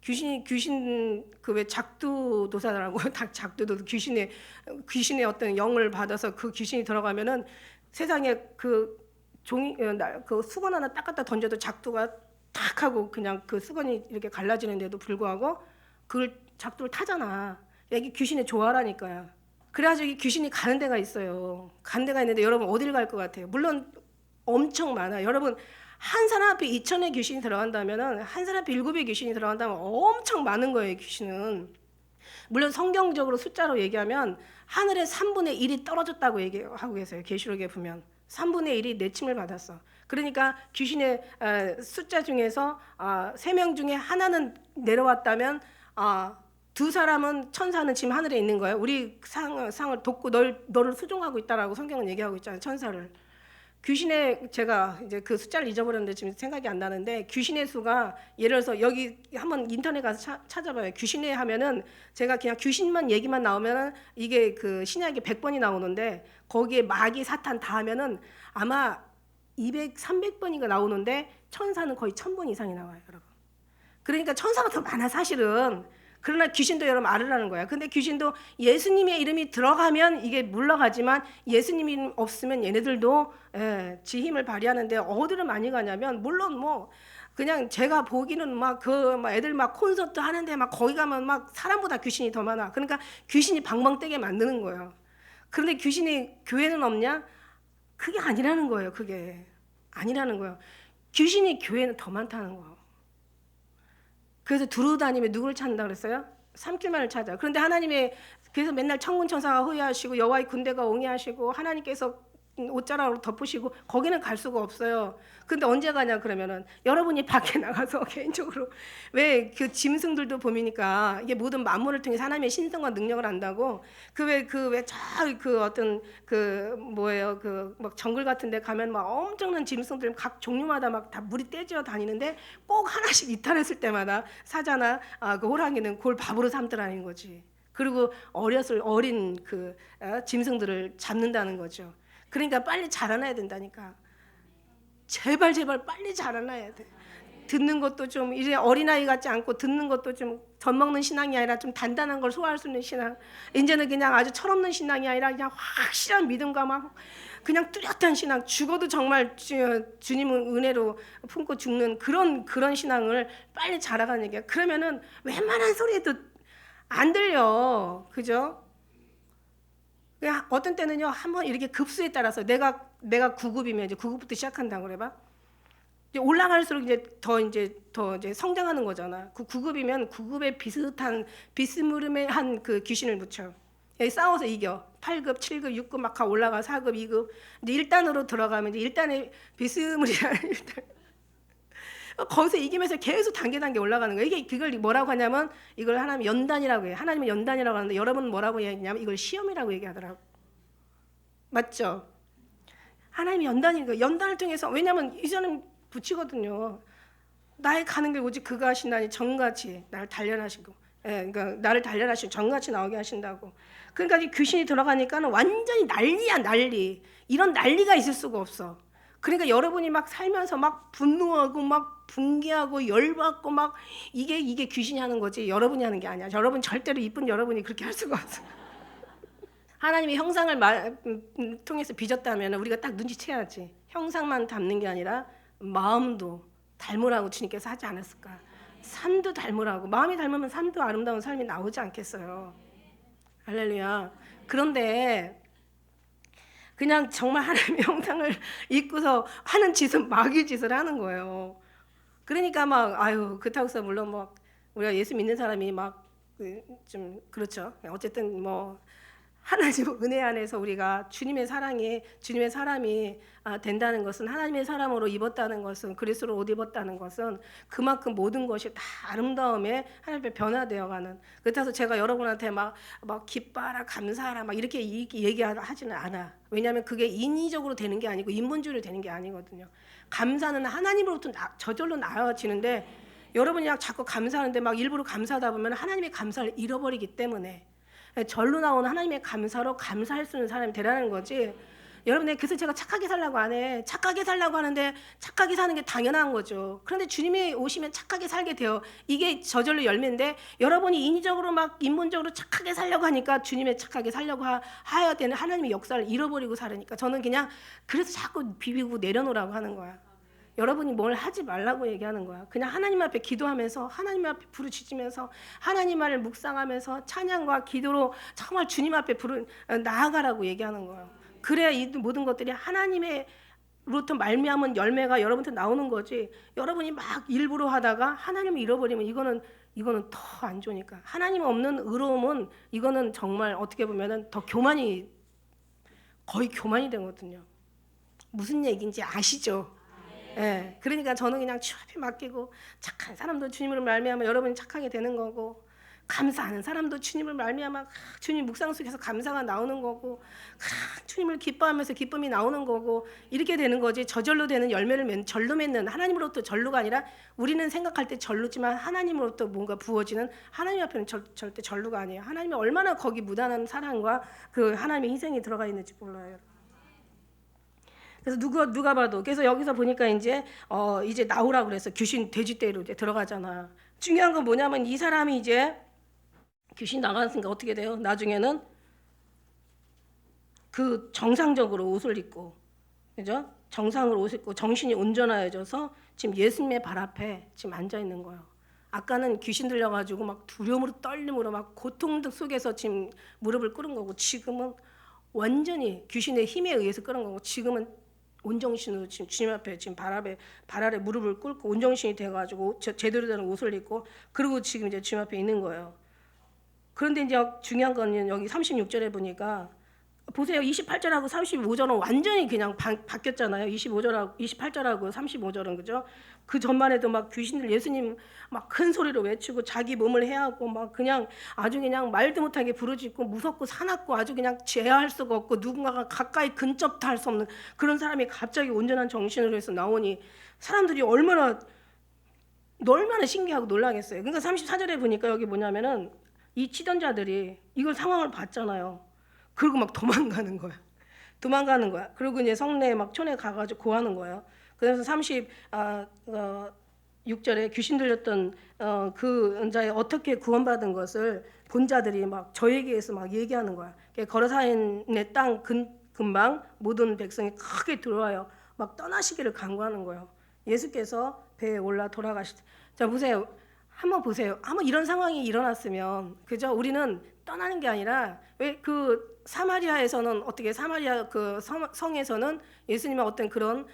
Speaker 1: 귀신 그 왜 작두도사라고 작두도 귀신의 어떤 영을 받아서 그 귀신이 들어가면은 세상에 그 수건 하나 딱 갖다 던져도 작두가 탁 하고 그냥 그 수건이 이렇게 갈라지는데도 불구하고 그걸 작두를 타잖아. 이게 귀신의 조화라니까요. 그래가지고 이 귀신이 가는 데가 있어요. 가는 데가 있는데 여러분 어디를 갈 것 같아요? 물론 엄청 많아요. 여러분 한 사람 앞에 2,000의 귀신이 들어간다면은 한 사람 앞에 7의 귀신이 들어간다면 엄청 많은 거예요. 귀신은. 물론 성경적으로 숫자로 얘기하면 하늘에 3분의 1이 떨어졌다고 얘기하고 계세요. 계시록에 보면 3분의 1이 내침을 받았어. 그러니까 귀신의 숫자 중에서 3명 중에 하나는 내려왔다면 2사람은 천사는 지금 하늘에 있는 거예요. 우리 상을 돕고 너를 수종하고 있다라고 성경은 얘기하고 있잖아요. 천사를. 귀신의 제가 이제 그 숫자를 잊어버렸는데 지금 생각이 안 나는데 귀신의 수가 예를 들어서 여기 한번 인터넷 가서 찾아봐요. 귀신의 하면은 제가 그냥 귀신만 얘기만 나오면은 이게 그 신약이 100번이 나오는데 거기에 마귀 사탄 다 하면은 아마 200, 300번인가 나오는데 천사는 거의 1000번 이상이 나와요, 여러분. 그러니까 천사가 더 많아 사실은. 그러나 귀신도 여러분 알으라는 거야. 근데 귀신도 예수님의 이름이 들어가면 이게 물러가지만 예수님이 없으면 얘네들도 지 힘을 발휘하는데 어디를 많이 가냐면 물론 뭐 그냥 제가 보기는 막 애들 막 콘서트 하는데 막 거기 가면 막 사람보다 귀신이 더 많아. 그러니까 귀신이 방방떼게 만드는 거예요. 그런데 귀신이 교회는 없냐? 그게 아니라는 거예요. 그게 아니라는 거예요. 귀신이 교회는 더 많다는 거예요. 그래서 두루 다니며 누구를 찾는다 그랬어요? 삼킬만을 찾아. 그런데 하나님의 그래서 맨날 천군 천사가 호위하시고 여호와의 군대가 옹이하시고 하나님께서 옷자락으로 덮으시고 거기는 갈 수가 없어요. 근데 언제 가냐 그러면은 여러분이 밖에 나가서 개인적으로 왜 그 짐승들도 보니까 이게 모든 만물을 통해 하나님의 신성과 능력을 안다고 그 어떤 그 뭐예요 그 막 정글 같은데 가면 막 엄청난 짐승들 각 종류마다 막 다 물이 떼지어 다니는데 꼭 하나씩 이탈했을 때마다 사자나 그 호랑이는 그걸 밥으로 삼더라는 거지. 그리고 어린 그 짐승들을 잡는다는 거죠. 그러니까 빨리 자라나야 된다니까. 제발 빨리 자라나야 돼. 듣는 것도 좀 이제 어린아이 같지 않고 듣는 것도 좀 젖먹는 신앙이 아니라 좀 단단한 걸 소화할 수 있는 신앙. 이제는 그냥 아주 철없는 신앙이 아니라 그냥 확실한 믿음과 막 그냥 뚜렷한 신앙. 죽어도 정말 주님은 은혜로 품고 죽는 그런 신앙을 빨리 자라가는 얘기야. 그러면은 웬만한 소리도 안 들려. 그죠? 어떤 때는요 한번 이렇게 급수에 따라서 내가 9급이면 이제 9급부터 시작한다고 그래봐. 이제 올라갈수록 이제 더 성장하는 거잖아. 그 9급이면 9급에 비스무름의 한 그 귀신을 붙여. 싸워서 이겨. 8급, 7급, 6급 막 올라가 4급, 2급. 이제 1단으로 들어가면 이제 1단에 비스무리한 1단. 거기서 이기면서 계속 단계 올라가는 거예요. 이게 그걸 뭐라고 하냐면 이걸 하나님 연단이라고 해요. 하나님은 연단이라고 하는데 여러분은 뭐라고 얘기하냐면 이걸 시험이라고 얘기하더라고. 맞죠? 하나님이 연단이니까 연단을 통해서 왜냐하면 이제는 붙이거든요. 나의 가는 길 오직 그가 하신다니 정같이 나를 단련하시고 예, 그러니까 나를 단련하시고 정같이 나오게 하신다고. 그러니까 이 귀신이 들어가니까는 완전히 난리야, 난리. 이런 난리가 있을 수가 없어. 그러니까 여러분이 막 살면서 막 분노하고 막 분개하고 열받고 막 이게 귀신이 하는 거지 여러분이 하는 게 아니야. 여러분 절대로 이쁜 여러분이 그렇게 할 수가 없어. 하나님의 형상을 통해서 빚었다면 우리가 딱 눈치채야지. 형상만 닮는 게 아니라 마음도 닮으라고 주님께서 하지 않았을까. 삶도 닮으라고. 마음이 닮으면 삶도 아름다운 삶이 나오지 않겠어요. 할렐루야. 그런데 그냥 정말 하나님의 형상을 입고서 하는 짓은 마귀 짓을 하는 거예요. 그러니까 막 아유 그렇다고 해서 물론 뭐 우리가 예수 믿는 사람이 막 좀 그렇죠. 어쨌든 뭐 하나님 은혜 안에서 우리가 주님의 사랑이 주님의 사람이 된다는 것은 하나님의 사람으로 입었다는 것은 그리스도로 옷 입었다는 것은 그만큼 모든 것이 다 아름다움에 하나님의 변화되어가는. 그래서 제가 여러분한테 막 기뻐하라 감사하라 막 이렇게 얘기하지는 않아. 왜냐하면 그게 인위적으로 되는 게 아니고 인본주의로 되는 게 아니거든요. 감사는 하나님으로부터 저절로 나아지는데 여러분이 자꾸 감사하는데 막 일부러 감사하다 보면 하나님의 감사를 잃어버리기 때문에 절로 나오는 하나님의 감사로 감사할 수 있는 사람이 되라는 거지. 여러분, 그래서 제가 착하게 살라고 안 해. 착하게 살라고 하는데 착하게 사는 게 당연한 거죠. 그런데 주님이 오시면 착하게 살게 돼요. 이게 저절로 열매인데 여러분이 인위적으로 막 인본적으로 착하게 살려고 하니까 주님의 착하게 살려고 해야 되는 하나님의 역사를 잃어버리고 살으니까 저는 그냥 그래서 자꾸 비비고 내려놓으라고 하는 거야. 여러분이 뭘 하지 말라고 얘기하는 거야. 그냥 하나님 앞에 기도하면서 하나님 앞에 부르짖으면서 하나님 말을 묵상하면서 찬양과 기도로 정말 주님 앞에 나아가라고 얘기하는 거예요. 그래야 이 모든 것들이 하나님의로부터 말미암은 열매가 여러분한테 나오는 거지. 여러분이 막 일부러 하다가 하나님을 잃어버리면 이거는 더 안 좋으니까. 하나님 없는 의로움은 이거는 정말 어떻게 보면은 더 거의 교만이 되거든요. 무슨 얘기인지 아시죠? 예, 그러니까 저는 그냥 주 앞에 맡기고 착한 사람도 주님을 말미암아 여러분이 착하게 되는 거고 감사하는 사람도 주님을 말미암아 주님 묵상 속에서 감사가 나오는 거고 주님을 기뻐하면서 기쁨이 나오는 거고 이렇게 되는 거지. 저절로 되는 열매를 절로 맺는 하나님으로부터 절로가 아니라 우리는 생각할 때 절로지만 하나님으로부터 뭔가 부어지는 하나님 앞에는 절대 절로가 아니에요. 하나님이 얼마나 거기 무단한 사랑과 그 하나님의 희생이 들어가 있는지 몰라요. 그래서 누가 봐도 그래서 여기서 보니까 이제 나오라고 그래서 귀신 돼지떼로 이제 들어가잖아. 중요한 건 뭐냐면 이 사람이 이제 귀신 나갔으니까 어떻게 돼요? 나중에는 그 정상적으로 옷을 입고, 그죠? 정상으로 옷을 입고 정신이 온전해져서 지금 예수님의 발 앞에 지금 앉아 있는 거예요. 아까는 귀신 들려가지고 막 두려움으로 떨림으로 막 고통 속에서 지금 무릎을 꿇은 거고 지금은 완전히 귀신의 힘에 의해서 꿇은 거고 지금은 온정신으로 지금 주님 앞에 지금 발 아래 무릎을 꿇고 온정신이 돼가지고 제대로 된 옷을 입고 그리고 지금 이제 주님 앞에 있는 거예요. 그런데 이제 중요한 건 여기 36절에 보니까 보세요. 28절하고 35절은 완전히 그냥 바뀌었잖아요. 28절하고 35절은 그죠? 그 전만 해도 막 귀신들 예수님 막 큰 소리로 외치고 자기 몸을 해하고 막 그냥 아주 그냥 말도 못하게 부르짖고 무섭고 사납고 아주 그냥 제어할 수가 없고 누군가가 가까이 근접도 할 수 없는 그런 사람이 갑자기 온전한 정신으로 해서 나오니 사람들이 얼마나 신기하고 놀라겠어요. 그러니까 34절에 보니까 여기 뭐냐면은 이 치던 자들이 이걸 상황을 봤잖아요. 그리고 막 도망가는 거야. 그리고 이제 성내에 막 촌에 가가지고 고하는 거예요. 그래서 36절에 귀신 들렸던 그 자의 어떻게 구원받은 것을 본 자들이 막 저에게서 막 얘기하는 거야. 거라사인의 땅 근방 모든 백성이 크게 들어와요. 막 떠나시기를 간구하는 거예요. 예수께서 배에 올라 돌아가실 때. 자 보세요. 한번 보세요. 한번 이런 상황이 일어났으면 그죠? 우리는 떠나는 게 아니라 왜 그 사마리아에서는 어떻게 사마리아 그 성에서는 예수님의 어떤 그런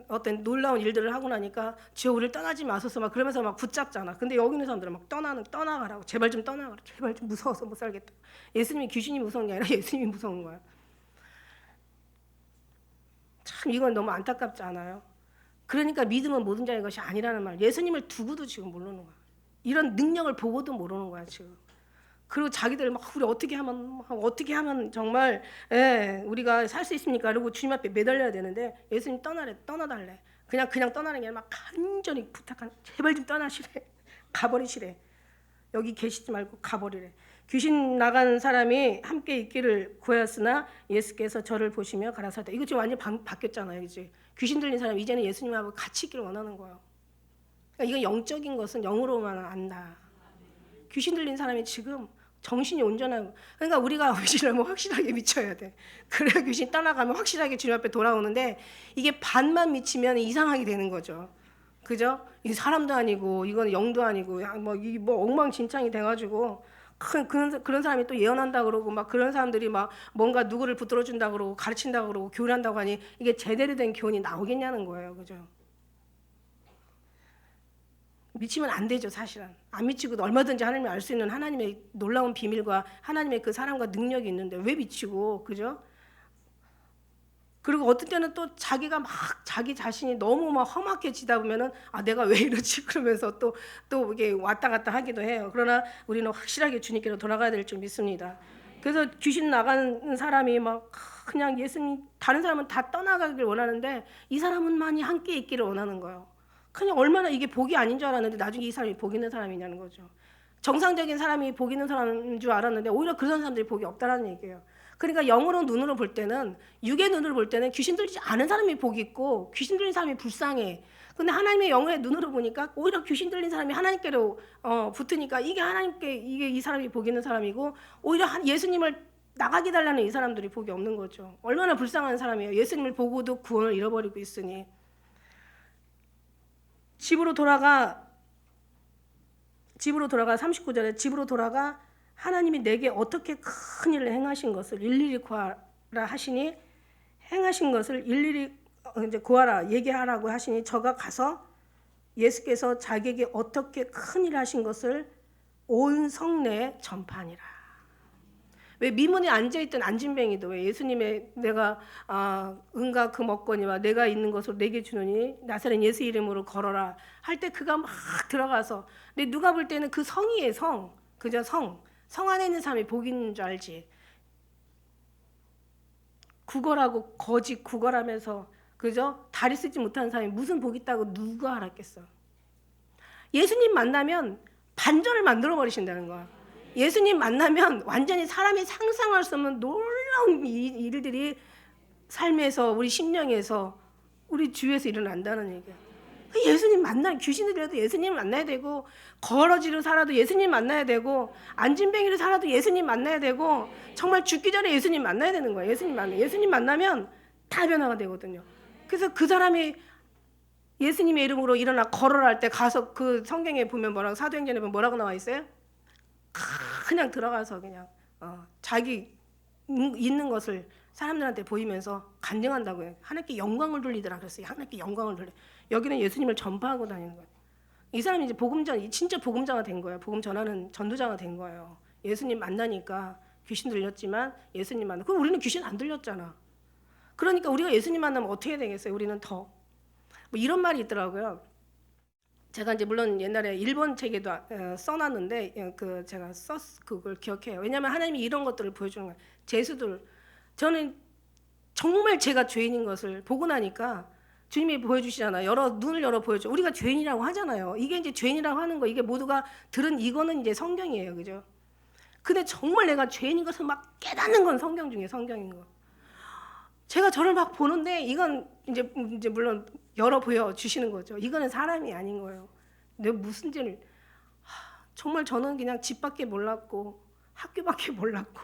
Speaker 1: 어떤 놀라운 일들을 하고 나니까 주여 우리를 떠나지 마소서 막 그러면서 막 붙잡잖아. 근데 여기 있는 사람들은 막 떠나가라고 제발 좀 떠나가라. 제발 좀 무서워서 못 살겠다. 예수님이 귀신이 무서운 게 아니라 예수님이 무서운 거야. 참 이건 너무 안타깝지 않아요? 그러니까 믿음은 모든 자의 것이 아니라는 말. 예수님을 두고도 지금 모르는 거야. 이런 능력을 보고도 모르는 거야 지금. 그리고 자기들 막 우리 어떻게 하면 정말 우리가 살 수 있습니까? 그리고 주님 앞에 매달려야 되는데 예수님 떠나달래. 그냥 떠나는 게 아니라 막 간절히 부탁한 제발 좀 떠나시래. 가버리시래. 여기 계시지 말고 가버리래. 귀신 나간 사람이 함께 있기를 구하였으나 예수께서 저를 보시며 가라사대. 이거 지금 완전 바뀌었잖아요. 이제 귀신 들린 사람 이제는 예수님하고 같이 있기를 원하는 거예요. 그러니까 이건 영적인 것은 영으로만 안다. 귀신 들린 사람이 지금 정신이 온전하고, 그러니까 우리가 귀신을 뭐 확실하게 믿쳐야 돼. 그래야 귀신 떠나가면 확실하게 주님 앞에 돌아오는데, 이게 반만 미치면 이상하게 되는 거죠. 그죠? 이 사람도 아니고 이건 영도 아니고 뭐 엉망진창이 돼가지고 그런 사람이 또 예언한다 그러고 막 그런 사람들이 막 뭔가 누구를 붙들어 준다 그러고 가르친다 그러고 교훈한다고 하니 이게 제대로 된 교훈이 나오겠냐는 거예요. 그죠? 미치면 안 되죠. 사실은 안 미치고도 얼마든지 하나님을 알 수 있는 하나님의 놀라운 비밀과 하나님의 그 사랑과 능력이 있는데 왜 미치고, 그죠? 그리고 어떤 때는 또 자기가 막 자기 자신이 너무 막 험악해지다 보면은 아 내가 왜 이러지 그러면서 또 이게 왔다 갔다 하기도 해요. 그러나 우리는 확실하게 주님께로 돌아가야 될 줄 믿습니다. 그래서 귀신 나간 사람이 막 그냥 예수님, 다른 사람은 다 떠나가길 원하는데 이 사람은만이 함께 있기를 원하는 거예요. 그냥 얼마나 이게 복이 아닌 줄 알았는데 나중에 이 사람이 복 있는 사람이냐는 거죠. 정상적인 사람이 복 있는 사람인 줄 알았는데 오히려 그런 사람들이 복이 없다라는 얘기예요. 그러니까 영으로 눈으로 볼 때는, 육의 눈으로 볼 때는 귀신 들리지 않은 사람이 복이 있고 귀신 들린 사람이 불쌍해. 근데 하나님의 영의 눈으로 보니까 오히려 귀신 들린 사람이 하나님께로 붙으니까 이게 하나님께, 이게 이 사람이 복 있는 사람이고, 오히려 예수님을 나가게 달라는 이 사람들이 복이 없는 거죠. 얼마나 불쌍한 사람이에요. 예수님을 보고도 구원을 잃어버리고 있으니. 집으로 돌아가 39절에 집으로 돌아가 하나님이 내게 어떻게 큰 일을 행하신 것을 일일이 구하라 하시니, 행하신 것을 일일이 이제 구하라 얘기하라고 하시니 저가 가서 예수께서 자기에게 어떻게 큰 일을 하신 것을 온 성내에 전파하니라. 왜 미문에 앉아있던 안진뱅이도 왜 예수님의 내가 은과 그 먹거니와 내가 있는 것으로 내게 주노니 나사렛 예수 이름으로 걸어라 할 때 그가 막 들어가서, 근데 누가 볼 때는 그 성이에요. 성, 그저 성 안에 있는 사람이 복 있는 줄 알지. 구걸하고 거짓 구걸하면서 그저 다리 쓰지 못하는 사람이 무슨 복 있다고 누가 알았겠어. 예수님 만나면 반전을 만들어 버리신다는 거야. 예수님 만나면 완전히 사람이 상상할 수 없는 놀라운 일들이 삶에서, 우리 심령에서, 우리 주위에서 일어난다는 얘기야. 예수님 만나, 귀신들이라도 예수님 만나야 되고, 거러지로 살아도 예수님 만나야 되고, 안진뱅이로 살아도 예수님 만나야 되고, 정말 죽기 전에 예수님 만나야 되는 거야. 예수님 만나면 다 변화가 되거든요. 그래서 그 사람이 예수님의 이름으로 일어나 걸어라 할 때 가서 그 성경에 보면 뭐라고, 사도행전에 보면 뭐라고 나와 있어요? 그냥 들어가서 그냥 자기 있는 것을 사람들한테 보이면서 간증한다고요. 하나님께 영광을 돌리더라 그랬어요. 하나님께 영광을 돌려. 여기는 예수님을 전파하고 다니는 거예요. 이 사람이 이제 진짜 복음자가 된 거예요. 복음 전하는 전도자가 된 거예요. 예수님 만나니까 귀신 들렸지만 예수님 만나. 그럼 우리는 귀신 안 들렸잖아. 그러니까 우리가 예수님 만나면 어떻게 해야 되겠어요? 우리는 더. 뭐 이런 말이 있더라고요. 제가 이제 물론 옛날에 일본 책에도 써놨는데 제가 그걸 기억해요. 왜냐하면 하나님이 이런 것들을 보여주는 거예요. 제수들, 저는 정말 제가 죄인인 것을 보고 나니까 주님이 보여주시잖아요. 눈을 열어 보여줘. 우리가 죄인이라고 하잖아요. 이게 이제 죄인이라고 하는 거, 이게 모두가 들은 이거는 이제 성경이에요, 그죠? 근데 정말 내가 죄인인 것을 막 깨닫는 건 성경 중에 성경인 거. 제가 저를 막 보는데 이건 이제 물론 열어 보여 주시는 거죠. 이거는 사람이 아닌 거예요. 내가 무슨 죄를, 정말 저는 그냥 집밖에 몰랐고 학교밖에 몰랐고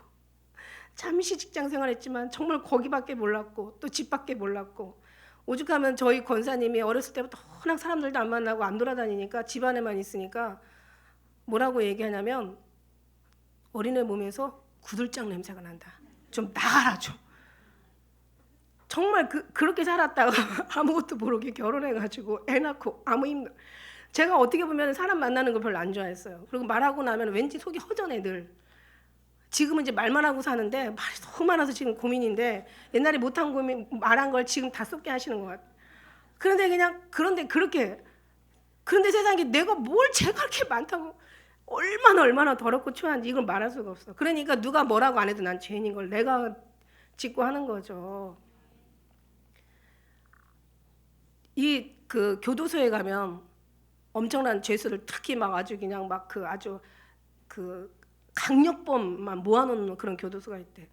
Speaker 1: 잠시 직장 생활했지만 정말 거기밖에 몰랐고 또 집밖에 몰랐고, 오죽하면 저희 권사님이 어렸을 때부터 워낙 사람들도 안 만나고 안 돌아다니니까 집안에만 있으니까 뭐라고 얘기하냐면 어린애 몸에서 구들장 냄새가 난다. 좀 나가라 좀. 정말 그렇게 살았다가 아무것도 모르게 결혼해가지고 애 낳고 아무 힘. 제가 어떻게 보면 사람 만나는 걸 별로 안 좋아했어요. 그리고 말하고 나면 왠지 속이 허전해 늘. 지금은 이제 말만 하고 사는데 말이 너무 많아서 지금 고민인데, 옛날에 못한 고민 말한 걸 지금 다 쏟게 하시는 것 같아요. 그런데 세상에 내가 뭘 죄가 그렇게 많다고, 얼마나 더럽고 추한지 이걸 말할 수가 없어. 그러니까 누가 뭐라고 안 해도 난 죄인인 걸 내가 짓고 하는 거죠. 그 교도소에 가면 엄청난 죄수를 특히 막 아주 그냥 막 아주 그 강력범만 모아놓는 그런 교도소가 있대.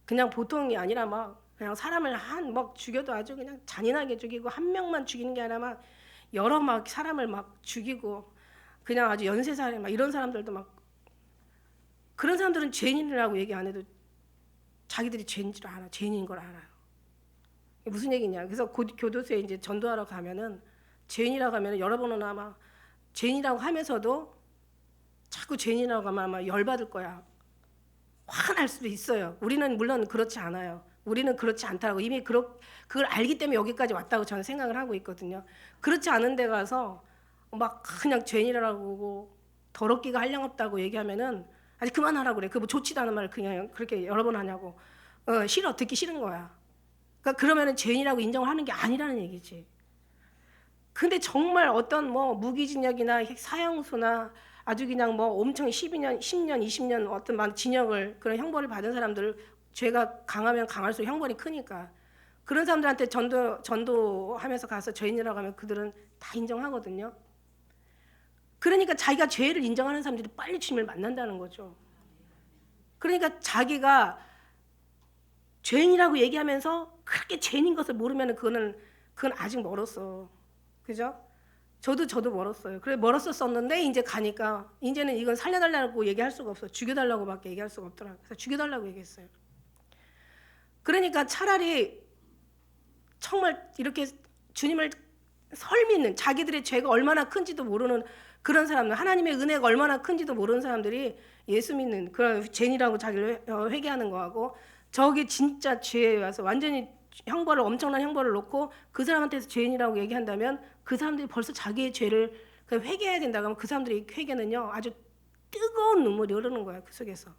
Speaker 1: 그냥 보통이 아니라 막 그냥 사람을 막 죽여도 아주 그냥 잔인하게 죽이고, 한 명만 죽이는 게 아니라 막 여러 막 사람을 막 죽이고, 그냥 아주 연쇄살인 막 이런 사람들도 막. 그런 사람들은 죄인이라고 얘기 안 해도 자기들이 죄인인 줄 알아. 죄인인 걸 알아요. 이게 무슨 얘기냐? 그래서 교도소에 이제 전도하러 가면은 죄인이라고 하면 여러 번은 아마 죄인이라고 하면서도 자꾸 죄인이라고 하면 아마 열받을 거야. 화가 날 수도 있어요. 우리는 물론 그렇지 않아요. 우리는 그렇지 않다고 이미 그걸 알기 때문에 여기까지 왔다고 저는 생각을 하고 있거든요. 그렇지 않은 데 가서 막 그냥 죄인이라고 하고 더럽기가 한량없다고 얘기하면은 아니 그만하라고 그래. 그 뭐 좋지도 않은 말 그냥 그렇게 여러 번 하냐고. 싫어. 듣기 싫은 거야. 그러니까 그러면은 죄인이라고 인정을 하는 게 아니라는 얘기지. 근데 정말 어떤 뭐 무기징역이나 사형수나 아주 그냥 뭐 엄청 12년, 10년, 20년 어떤 진역을 그런 형벌을 받은 사람들, 죄가 강하면 강할수록 형벌이 크니까 그런 사람들한테 전도하면서 가서 죄인이라고 하면 그들은 다 인정하거든요. 그러니까 자기가 죄를 인정하는 사람들이 빨리 주님을 만난다는 거죠. 그러니까 자기가 죄인이라고 얘기하면서 그렇게 죄인인 것을 모르면 그건 아직 멀었어. 그죠? 저도 멀었어요. 그래 멀었었는데 이제 가니까 이제는 이건 살려달라고 얘기할 수가 없어. 죽여달라고밖에 얘기할 수가 없더라고요. 그래서 죽여달라고 얘기했어요. 그러니까 차라리 정말 이렇게 주님을 설미는, 자기들의 죄가 얼마나 큰지도 모르는 그런 사람들, 하나님의 은혜가 얼마나 큰지도 모르는 사람들이 예수 믿는 그런 죄인이라고 자기를 회개하는 거하고, 저기 진짜 죄에 와서 완전히 엄청난 형벌을 놓고 그 사람한테서 죄인이라고 얘기한다면 그 사람들이 벌써 자기의 죄를 회개해야 된다고 하면 그 사람들의 회개는요 아주 뜨거운 눈물이 흐르는 거예요. 그 속에서.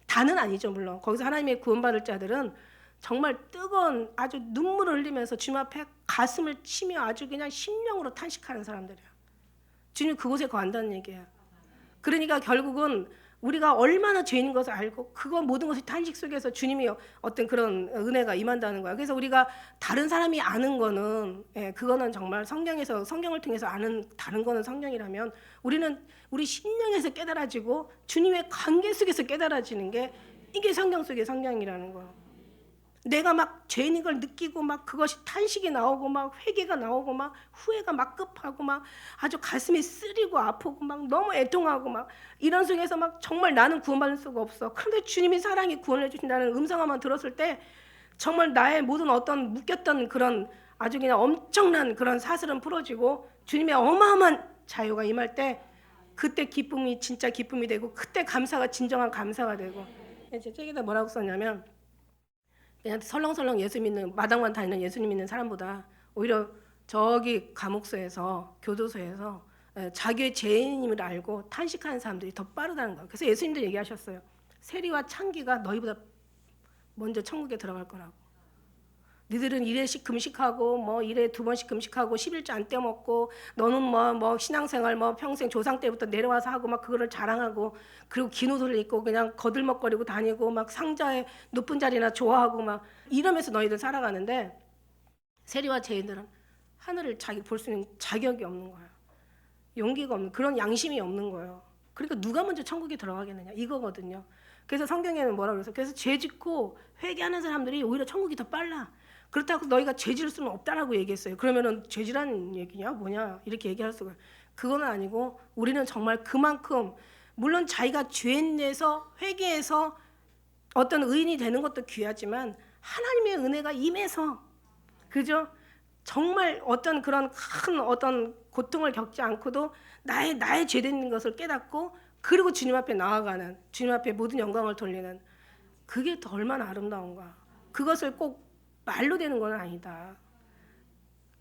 Speaker 1: 다는 아니죠 물론. 거기서 하나님의 구원받을 자들은 정말 뜨거운 아주 눈물을 흘리면서 주님 앞에 가슴을 치며 아주 그냥 심령으로 탄식하는 사람들이에요. 주님 그곳에 거한다는 얘기예요. 그러니까 결국은 우리가 얼마나 죄인인 것을 알고 그거 모든 것이 탄식 속에서 주님이 어떤 그런 은혜가 임한다는 거야. 그래서 우리가 다른 사람이 아는 거는 그거는 정말 성경을 통해서 아는 다른 거는 성경이라면, 우리는 우리 심령에서 깨달아지고 주님의 관계 속에서 깨달아지는 게 이게 성경 속의 성경이라는 거야. 내가 막 죄인인 걸 느끼고 막 그것이 탄식이 나오고 막 회개가 나오고 막 후회가 막 급하고 막 아주 가슴이 쓰리고 아프고 막 너무 애통하고 막 이런 속에서 막 정말 나는 구원받을 수가 없어. 그런데 주님이 사랑이 구원을 해주신다는 음성만 들었을 때 정말 나의 모든 어떤 묶였던 그런 아주 그냥 엄청난 그런 사슬은 풀어지고 주님의 어마어마한 자유가 임할 때 그때 기쁨이 진짜 기쁨이 되고 그때 감사가 진정한 감사가 되고. 제 책에다 뭐라고 썼냐면, 그냥 설렁설렁 예수 믿는 마당만 다니는 예수님 믿는 사람보다 오히려 저기 감옥소에서 교도소에서 자기의 죄인임을 알고 탄식하는 사람들이 더 빠르다는 거예요. 그래서 예수님도 얘기하셨어요. 세리와 창기가 너희보다 먼저 천국에 들어갈 거라고. 너희들은 1회씩 금식하고 뭐 1회 2번씩 금식하고 11조 안 떼먹고 너는 뭐 신앙생활 뭐 평생 조상 때부터 내려와서 하고 막 그거를 자랑하고 그리고 긴 옷을 입고 그냥 거들먹거리고 다니고 막 상자에 높은 자리나 좋아하고 막 이러면서 너희들 살아가는데, 세리와 죄인들은 하늘을 자기 볼 수 있는 자격이 없는 거예요. 용기가 없는, 그런 양심이 없는 거예요. 그러니까 누가 먼저 천국에 들어가겠느냐 이거거든요. 그래서 성경에는 뭐라고 그래서 그래서 죄 짓고 회개하는 사람들이 오히려 천국이 더 빨라. 그렇다고 너희가 죄 지을 수는 없다라고 얘기했어요. 그러면은 죄지라는 얘기냐 뭐냐 이렇게 얘기할 수가, 그건 아니고 우리는 정말 그만큼 물론 자기가 죄내서 회개해서 어떤 의인이 되는 것도 귀하지만 하나님의 은혜가 임해서, 그죠? 정말 어떤 그런 큰 어떤 고통을 겪지 않고도 나의 죄된 것을 깨닫고 그리고 주님 앞에 나아가는, 주님 앞에 모든 영광을 돌리는, 그게 더 얼마나 아름다운가. 그것을 꼭 말로 되는 건 아니다.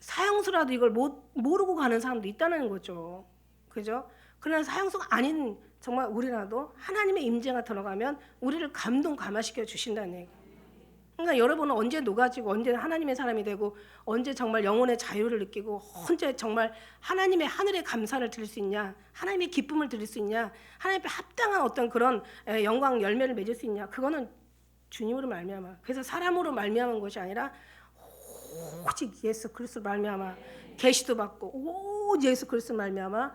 Speaker 1: 사형수라도 이걸 모르고 가는 사람도 있다는 거죠. 그죠? 그러나 사형수가 아닌 정말 우리라도 하나님의 임재가 들어가면 우리를 감화시켜 주신다는 얘기. 그러니까 여러분은 언제 녹아지고 언제 하나님의 사람이 되고 언제 정말 영혼의 자유를 느끼고 언제 정말 하나님의 하늘의 감사를 드릴 수 있냐, 하나님의 기쁨을 드릴 수 있냐, 하나님 앞에 합당한 어떤 그런 영광 열매를 맺을 수 있냐, 그거는 주님으로 말미암아. 그래서 사람으로 말미암은 것이 아니라 오직 예수 그리스도 말미암아 계시도 받고 오직 예수 그리스도 말미암아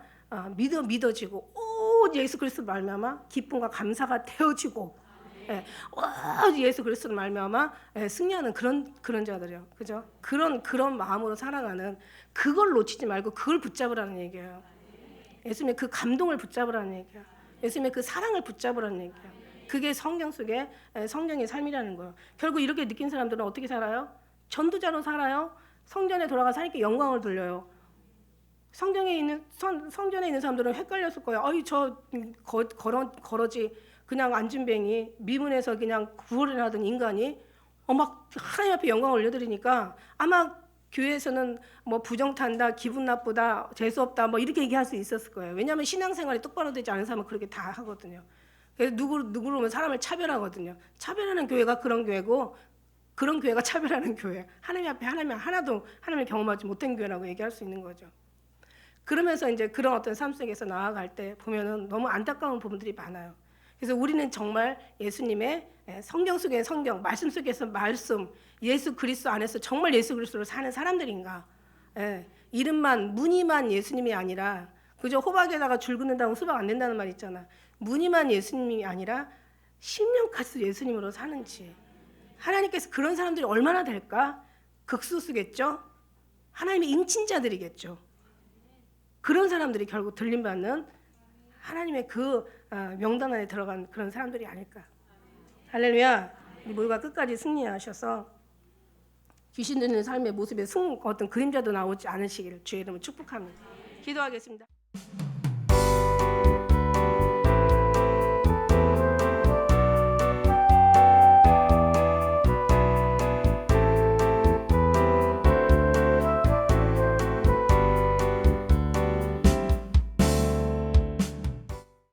Speaker 1: 믿어지고 오직 예수 그리스도 말미암아 기쁨과 감사가 되어지고, 예, 오직 예수 그리스도 말미암아 승리하는 그런 자들이요, 그죠? 그런 마음으로 살아가는, 그걸 놓치지 말고 그걸 붙잡으라는 얘기예요. 예수님의 그 감동을 붙잡으라는 얘기예요. 예수님의 그 사랑을 붙잡으라는 얘기예요. 그게 성경 속에 성령의 삶이라는 거예요. 결국 이렇게 느낀 사람들은 어떻게 살아요? 전도자로 살아요. 성전에 돌아가서 하나님께 영광을 돌려요. 성전에 있는 사람들은 헷갈렸을 거예요. 어이, 저 거러지 그냥 안진뱅이 미문에서 그냥 구걸을 하던 인간이 막 하나님 앞에 영광을 올려드리니까 아마 교회에서는 뭐 부정탄다, 기분 나쁘다, 재수 없다, 뭐 이렇게 얘기할 수 있었을 거예요. 왜냐하면 신앙생활이 똑바로 되지 않은 사람은 그렇게 다 하거든요. 그래서 누구를 오면 사람을 차별하거든요. 차별하는 교회가 그런 교회고, 그런 교회가 차별하는 교회. 하나님 앞에 하나도 하나님을 경험하지 못한 교회라고 얘기할 수 있는 거죠. 그러면서 이제 그런 어떤 삶 속에서 나아갈 때 보면은 너무 안타까운 부분들이 많아요. 그래서 우리는 정말 예수님의 성경 속의 성경, 말씀 속에서 말씀, 예수 그리스도 안에서 정말 예수 그리스도로 사는 사람들인가? 이름만, 무늬만 예수님이 아니라, 그저 호박에다가 줄 긋는다고 수박 안 된다는 말 있잖아. 무늬만 예수님이 아니라 심령까지 예수님으로 사는지. 하나님께서 그런 사람들이 얼마나 될까? 극소수겠죠? 하나님의 인친자들이겠죠. 그런 사람들이 결국 들림받는 하나님의 그 명단 안에 들어간 그런 사람들이 아닐까. 할렐루야. 우리 모두가 끝까지 승리하셔서 귀신 들리는 삶의 모습에 어떤 그림자도 나오지 않으시기를 주의 이름으로 축복합니다. 기도하겠습니다.